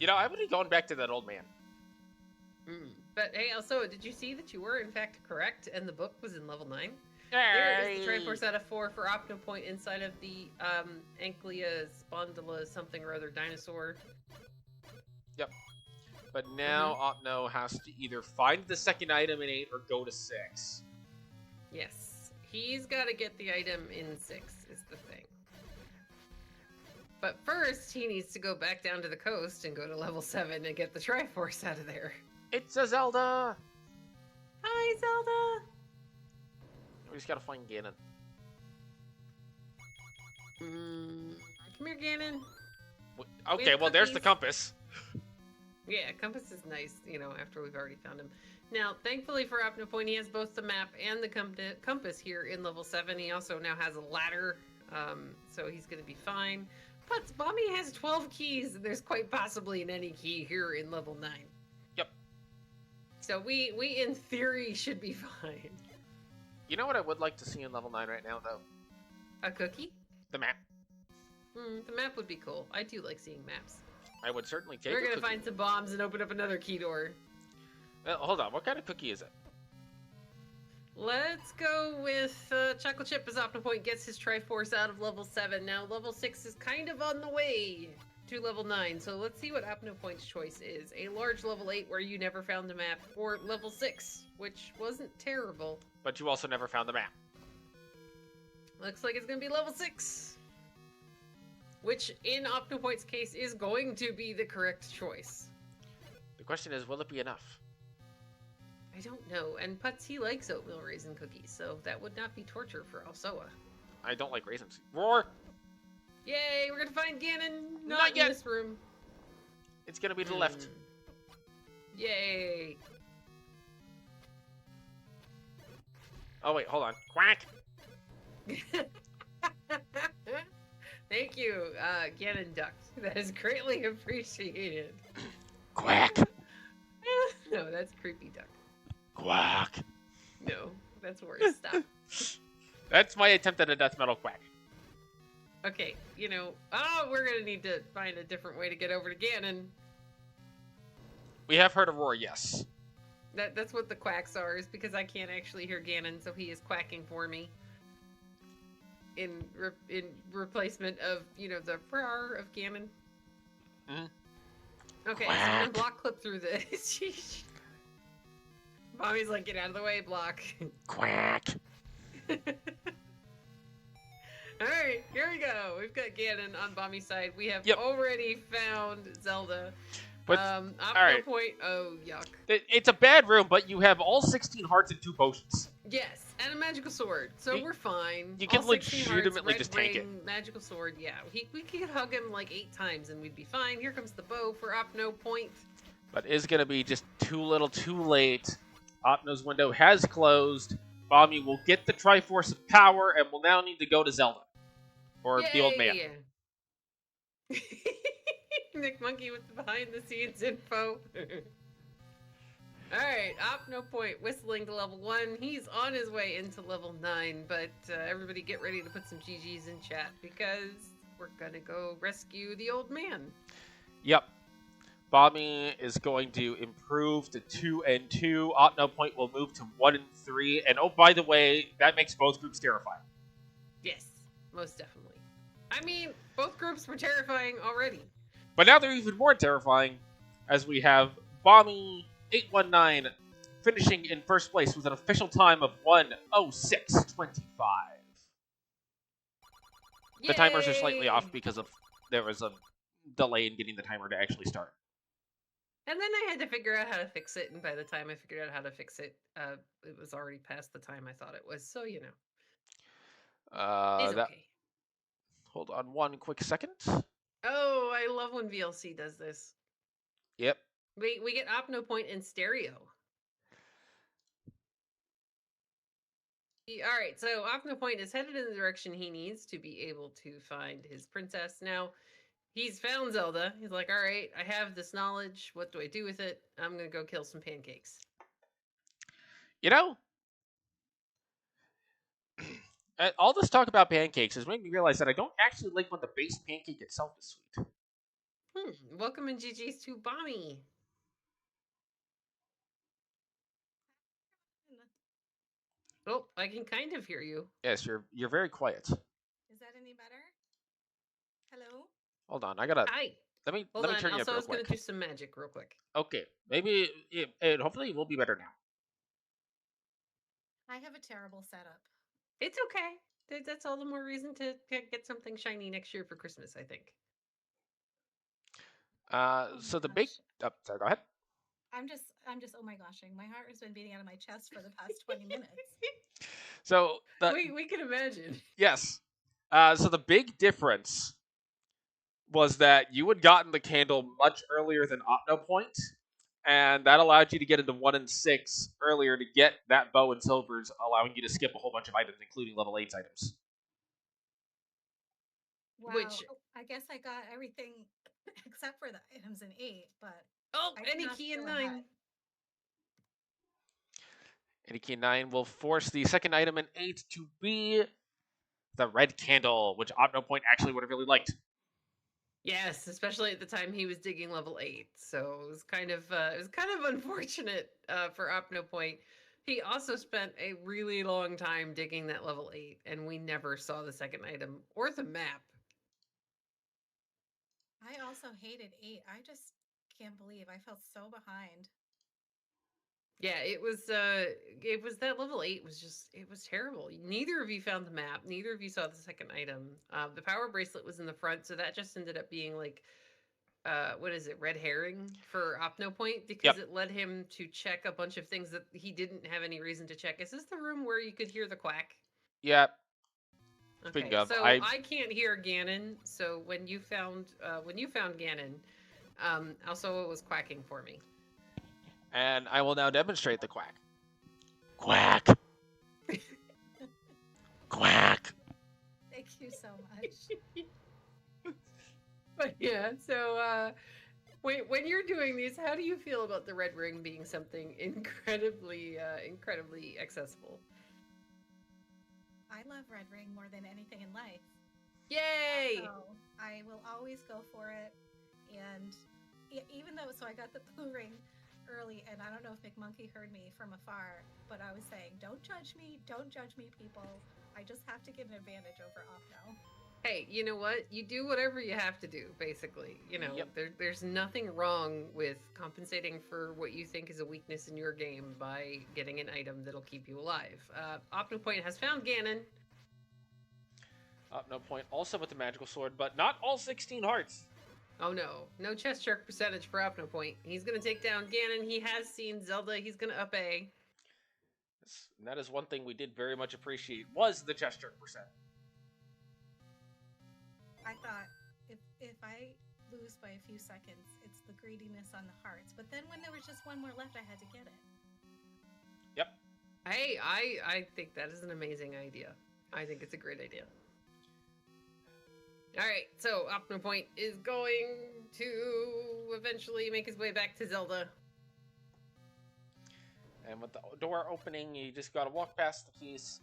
I would be going back to that old man. But hey, also, did you see that you were in fact correct and the book was in level 9? There is the Triforce out of 4 for Opnopoint inside of the Anklia Spondyla something or other dinosaur. Yep. But now Opno has to either find the second item in 8 or go to 6. Yes. He's got to get the item in 6 is the thing. But first, he needs to go back down to the coast and go to level 7 and get the Triforce out of there. It's a Zelda! Hi, Zelda! We just gotta find Ganon. Come here, Ganon. Okay, well, there's the compass. Yeah, compass is nice, after we've already found him. Now, thankfully for Opnopoint, he has both the map and the compass here in level 7. He also now has a ladder, so he's going to be fine. But Bommy has 12 keys, and there's quite possibly an any key here in level 9. Yep. So we in theory should be fine. You know what I would like to see in level 9 right now, though? A cookie? The map. The map would be cool. I do like seeing maps. I would certainly take We're going to find some bombs and open up another key door. Hold on, what kind of cookie is it? Let's go with Chocolate Chip as Opnopoint gets his Triforce out of level 7. Now, level 6 is kind of on the way to level 9, so let's see what Opnopoint's choice is. A large level 8 where you never found the map, or level 6, which wasn't terrible. But you also never found the map. Looks like it's going to be level 6. Which, in Opnopoint's case, is going to be the correct choice. The question is, will it be enough? I don't know. And Putz, he likes oatmeal raisin cookies, so that would not be torture for Alsoa. I don't like raisins. Roar! Yay, we're gonna find Ganon! Not in yet. this room. It's gonna be to the left. Yay! Oh wait, hold on. Quack! Thank you, Ganon Duck. That is greatly appreciated. Quack! No, that's creepy duck. Quack! No, that's worse. Stop. That's my attempt at a death metal quack. Okay, we're gonna need to find a different way to get over to Ganon. We have heard a roar, yes. That's what the quacks are, is because I can't actually hear Ganon, so he is quacking for me. In replacement of, the roar of Ganon. Mm-hmm. Okay, so I'm gonna block clip through this. Mommy's like, get out of the way, block. Quack! Alright, here we go. We've got Ganon on Bommy's side. We have Yep. already found Zelda. But, Opnopoint. Point. Oh, yuck. It's a bad room, but you have all 16 hearts and 2 potions. Yes, and a magical sword, so we're fine. You can All 16 legitimately hearts, just red tank it. ring, magical sword, yeah. We could hug him like 8 times and we'd be fine. Here comes the bow for Opnopoint. But is going to be just too little too late. Opno's window has closed. Bommy will get the Triforce of Power and will now need to go to Zelda. Or the old man. Nick Monkey with the behind-the-scenes info. Alright, Opnopoint whistling to level 1. He's on his way into level 9, but everybody get ready to put some GGs in chat because we're gonna go rescue the old man. Yep. Bommy is going to improve to 2 and 2. Opnopoint will move to 1 and 3. And oh, by the way, that makes both groups terrifying. Yes, most definitely. I mean, both groups were terrifying already. But now they're even more terrifying as we have bommy619 finishing in first place with an official time of 1:06:25. The timers are slightly off because there was a delay in getting the timer to actually start. And then I had to figure out how to fix it, and by the time I figured out how to fix it, it was already past the time I thought it was. So it's okay. Hold on one quick second. Oh, I love when VLC does this. Yep. We get Opnopoint in stereo. All right, so Opnopoint is headed in the direction he needs to be able to find his princess. Now, he's found Zelda. He's like, all right, I have this knowledge. What do I do with it? I'm going to go kill some pancakes. All this talk about pancakes has made me realize that I don't actually like when the base pancake itself is sweet. Welcome in GG's to Bommy. Oh, I can kind of hear you. Yes, you're very quiet. Is that any better? Hello? Hold on, I gotta. Hi. Let me Hold on. turn you up Also, I real was going quick. to do some magic real quick. Okay, maybe hopefully it will be better now. I have a terrible setup. It's okay. That's all the more reason to get something shiny next year for Christmas, I think. So the big. Oh, sorry, go ahead. I'm just oh my goshing. My heart has been beating out of my chest for the past 20 minutes. So we can imagine. Yes. So the big difference was that you had gotten the candle much earlier than Opnopoint, and that allowed you to get into 1 and 6 earlier to get that bow and silvers, allowing you to skip a whole bunch of items, including level 8 items. Wow. Which I guess I got everything except for the items in 8, but any key in 9. Any key in 9 will force the second item in 8 to be the red candle, which Opnopoint actually would have really liked. Yes, especially at the time he was digging level 8. So it was kind of unfortunate for Opnopoint. He also spent a really long time digging that level 8, and we never saw the second item or the map. I also hated 8. I just can't believe I felt so behind. Yeah, it was that level 8 was terrible. Neither of you found the map. Neither of you saw the second item. The power bracelet was in the front, so that just ended up being like what is it, red herring for Opnopoint because Yep. it led him to check a bunch of things that he didn't have any reason to check. Is this the room where you could hear the quack? Yeah. Speaking Okay, of, so I I can't hear Ganon. So when you found Ganon, also it was quacking for me. and I will now demonstrate the quack. Quack. Quack. Thank you so much. But yeah, so when you're doing these, how do you feel about the red ring being something incredibly accessible? I love Red Ring more than anything in life. Yay! So I will always go for it. And even though, so I got the blue ring early, and I don't know if McMonkey heard me from afar, but I was saying, don't judge me, people. I just have to get an advantage over Opno. Hey, you know what? You do whatever you have to do, basically. You know, Yep. there's nothing wrong with compensating for what you think is a weakness in your game by getting an item that'll keep you alive. Opnopoint has found Ganon. Opnopoint also with the magical sword, but not all 16 hearts. Oh no, no chest shark percentage for Opnopoint. He's gonna take down Ganon. He has seen Zelda. He's gonna up A. And that is one thing we did very much appreciate was the chest shark percent. I thought if I lose by a few seconds, it's the greediness on the hearts. But then when there was just one more left, I had to get it. Yep. Hey, I think that is an amazing idea. I think it's a great idea. All right, so Opnopoint is going to eventually make his way back to Zelda. And with the door opening, you just gotta walk past the keys.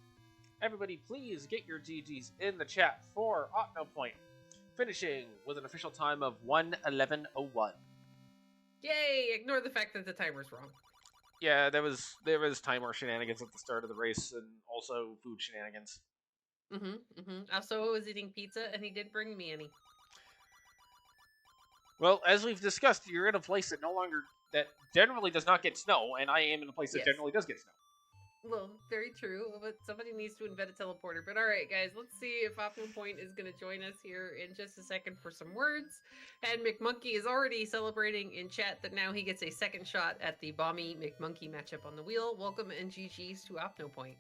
Everybody, please get your GGs in the chat for Opnopoint, finishing with an official time of 1:11:01. Yay! Ignore the fact that the timer's wrong. Yeah, there was timer shenanigans at the start of the race, and also food shenanigans. Also, I was eating pizza, and he didn't bring me any. Well, as we've discussed, you're in a place that generally does not get snow, and I am in a place that Yes. generally does get snow. Well, very true, but somebody needs to invent a teleporter. But all right, guys, let's see if Opnopoint is going to join us here in just a second for some words. And McMonkey is already celebrating in chat that now he gets a second shot at the Bommy McMonkey matchup on the wheel. Welcome and GG's to Opnopoint.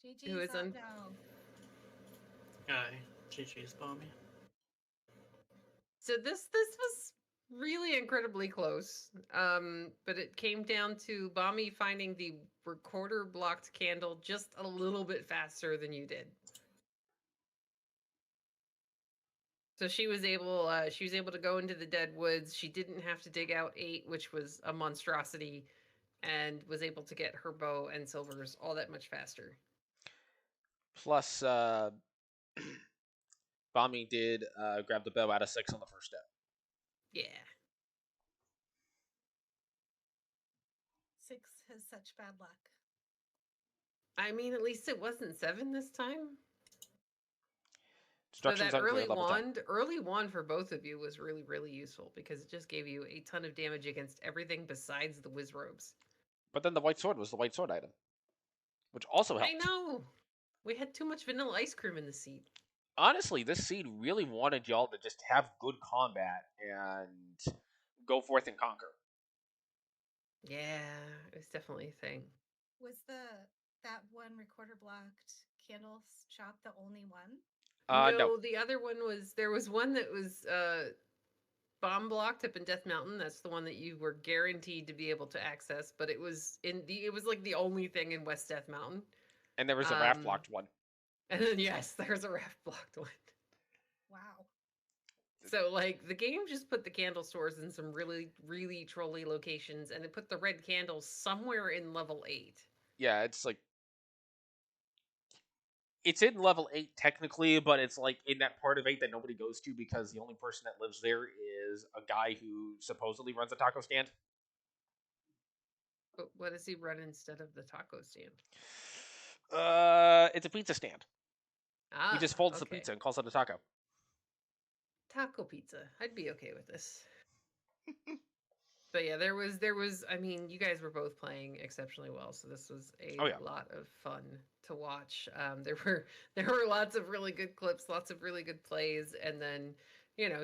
GG's Who is on? Opno. Aye, GG's Bommy. So this was really incredibly close, but it came down to Bommy finding the recorder blocked candle just a little bit faster than you did. So she was able to go into the dead woods. She didn't have to dig out 8, which was a monstrosity, and was able to get her bow and silvers all that much faster. Plus, Bommy did grab the bow out of 6 on the first step. Yeah. 6 has such bad luck. I mean, at least it wasn't 7 this time. So Instructions that on grade level 10. early wand for both of you was really, really useful because it just gave you a ton of damage against everything besides the whiz robes. But then the white sword was the white sword item, which also helped. I know. We had too much vanilla ice cream in the seed. Honestly, this seed really wanted y'all to just have good combat and go forth and conquer. Yeah, it was definitely a thing. Was that one recorder blocked candle shop the only one? No, the other one was there was one that was bomb blocked up in Death Mountain. That's the one that you were guaranteed to be able to access, but it was like the only thing in West Death Mountain. and there was a raft blocked one. And then yes, there's a raft blocked one. Wow. So like the game just put the candle stores in some really, really trolly locations, and it put the red candles somewhere in level 8. Yeah, it's like it's in level 8 technically, but it's like in that part of 8 that nobody goes to because the only person that lives there is a guy who supposedly runs a taco stand. But what does he run instead of the taco stand? It's a pizza stand. Ah, He just folds the okay. pizza and calls it a taco. Taco pizza. I'd be okay with this. But yeah, there was. I mean, you guys were both playing exceptionally well, so this was a Oh, yeah. lot of fun to watch. There were lots of really good clips, lots of really good plays, and then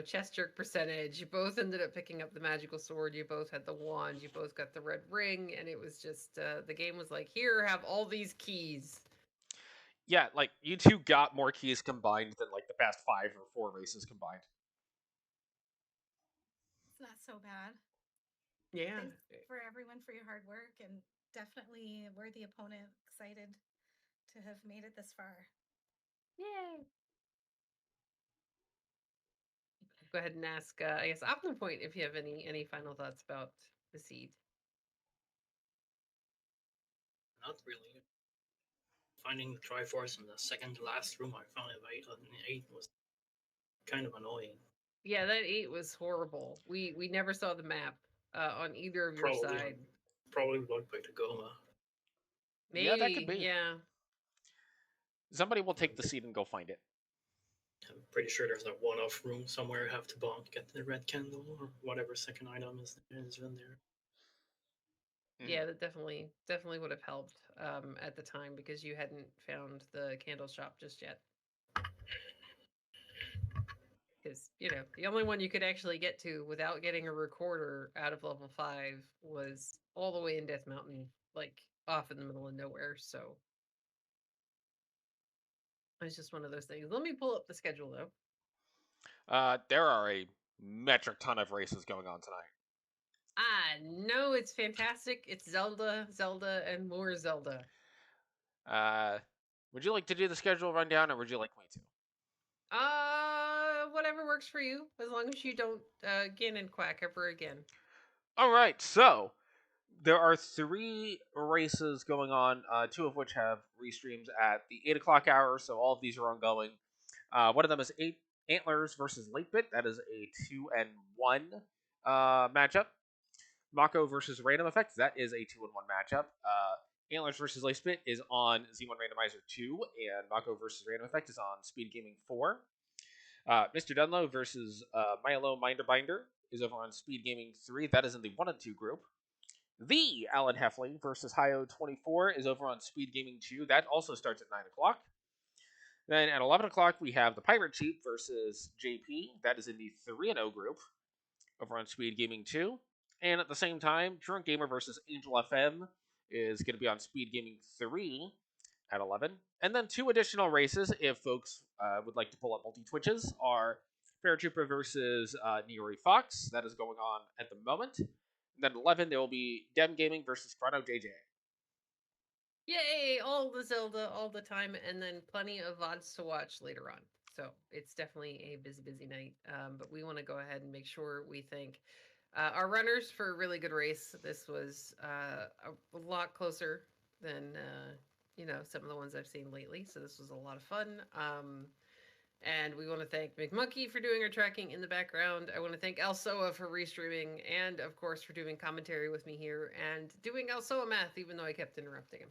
chest jerk percentage. You both ended up picking up the magical sword. You both had the wand. You both got the red ring, and it was just the game was like, here, have all these keys. Yeah, like you two got more keys combined than like the past 5 or 4 races combined. It's not so bad. Yeah. Thanks for everyone for your hard work, and definitely a worthy opponent. Excited to have made it this far. Yay. Go ahead and ask, I guess, Opnopoint if you have any final thoughts about the seed. Not really. Finding the Triforce in the second to last room I found it right on 8 was kind of annoying. Yeah, that 8 was horrible. We never saw the map on either of your Probably side. probably blocked by the Goma. Maybe, Yeah, that could be. yeah. Somebody will take the seed and go find it. I'm pretty sure there's a one-off room somewhere you have to bomb to get the red candle or whatever second item is in there. Yeah, that definitely would have helped at the time because you hadn't found the candle shop just yet. Because the only one you could actually get to without getting a recorder out of level 5 was all the way in Death Mountain, like off in the middle of nowhere. So it's just one of those things. Let me pull up the schedule though. There are a metric ton of races going on tonight. No, it's fantastic. It's Zelda, Zelda, and more Zelda. Would you like to do the schedule rundown, or would you like me to? Whatever works for you, as long as you don't Ganon quack ever again. All right, so there are 3 races going on, 2 of which have restreams at the 8 o'clock hour, so all of these are ongoing. One of them is Antlers versus Late Bit. That is a 2-1 matchup. Mako versus Random Effect. That is a 2-1 matchup. Antlers versus Late Bit is on Z1 Randomizer 2, and Mako versus Random Effect is on Speed Gaming 4. Mr. Dunlow versus Milo Minderbinder is over on Speed Gaming 3. That is in the 1 and 2 group. The Alan Heffling versus Hio24 is over on Speed Gaming 2. That also starts at 9 o'clock. Then at 11 o'clock, we have the Pirate Chief versus JP. That is in the 3 and 0 group over on Speed Gaming 2. And at the same time, Drunk Gamer versus Angel FM is going to be on Speed Gaming 3 at 11. And then 2 additional races, if folks would like to pull up multi-twitches, are Paratrooper versus Neori Fox. That is going on at the moment. And then at 11, there will be Dem Gaming versus Chrono JJ. Yay! All the Zelda, all the time, and then plenty of VODs to watch later on. So it's definitely a busy night. But we want to go ahead and make sure we thank our runners for a really good race. This was a lot closer than some of the ones I've seen lately. So this was a lot of fun. And we want to thank McMonkey for doing our tracking in the background. I want to thank Alsoa for restreaming, and of course for doing commentary with me here and doing Alsoa math, even though I kept interrupting him.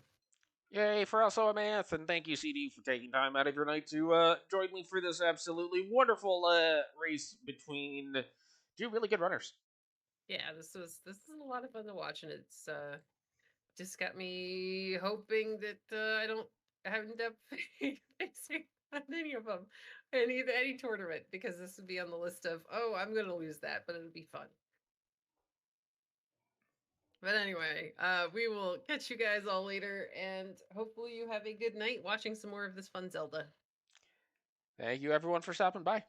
Yay for Alsoa Math, and thank you, CD, for taking time out of your night to join me for this absolutely wonderful race between 2 really good runners. Yeah, this is a lot of fun to watch, and it's just got me hoping that I don't end up facing on any of them, any tournament, because this would be on the list of I'm gonna lose that, but it'll be fun. But anyway, we will catch you guys all later, and hopefully you have a good night watching some more of this fun Zelda. Thank you, everyone, for stopping by.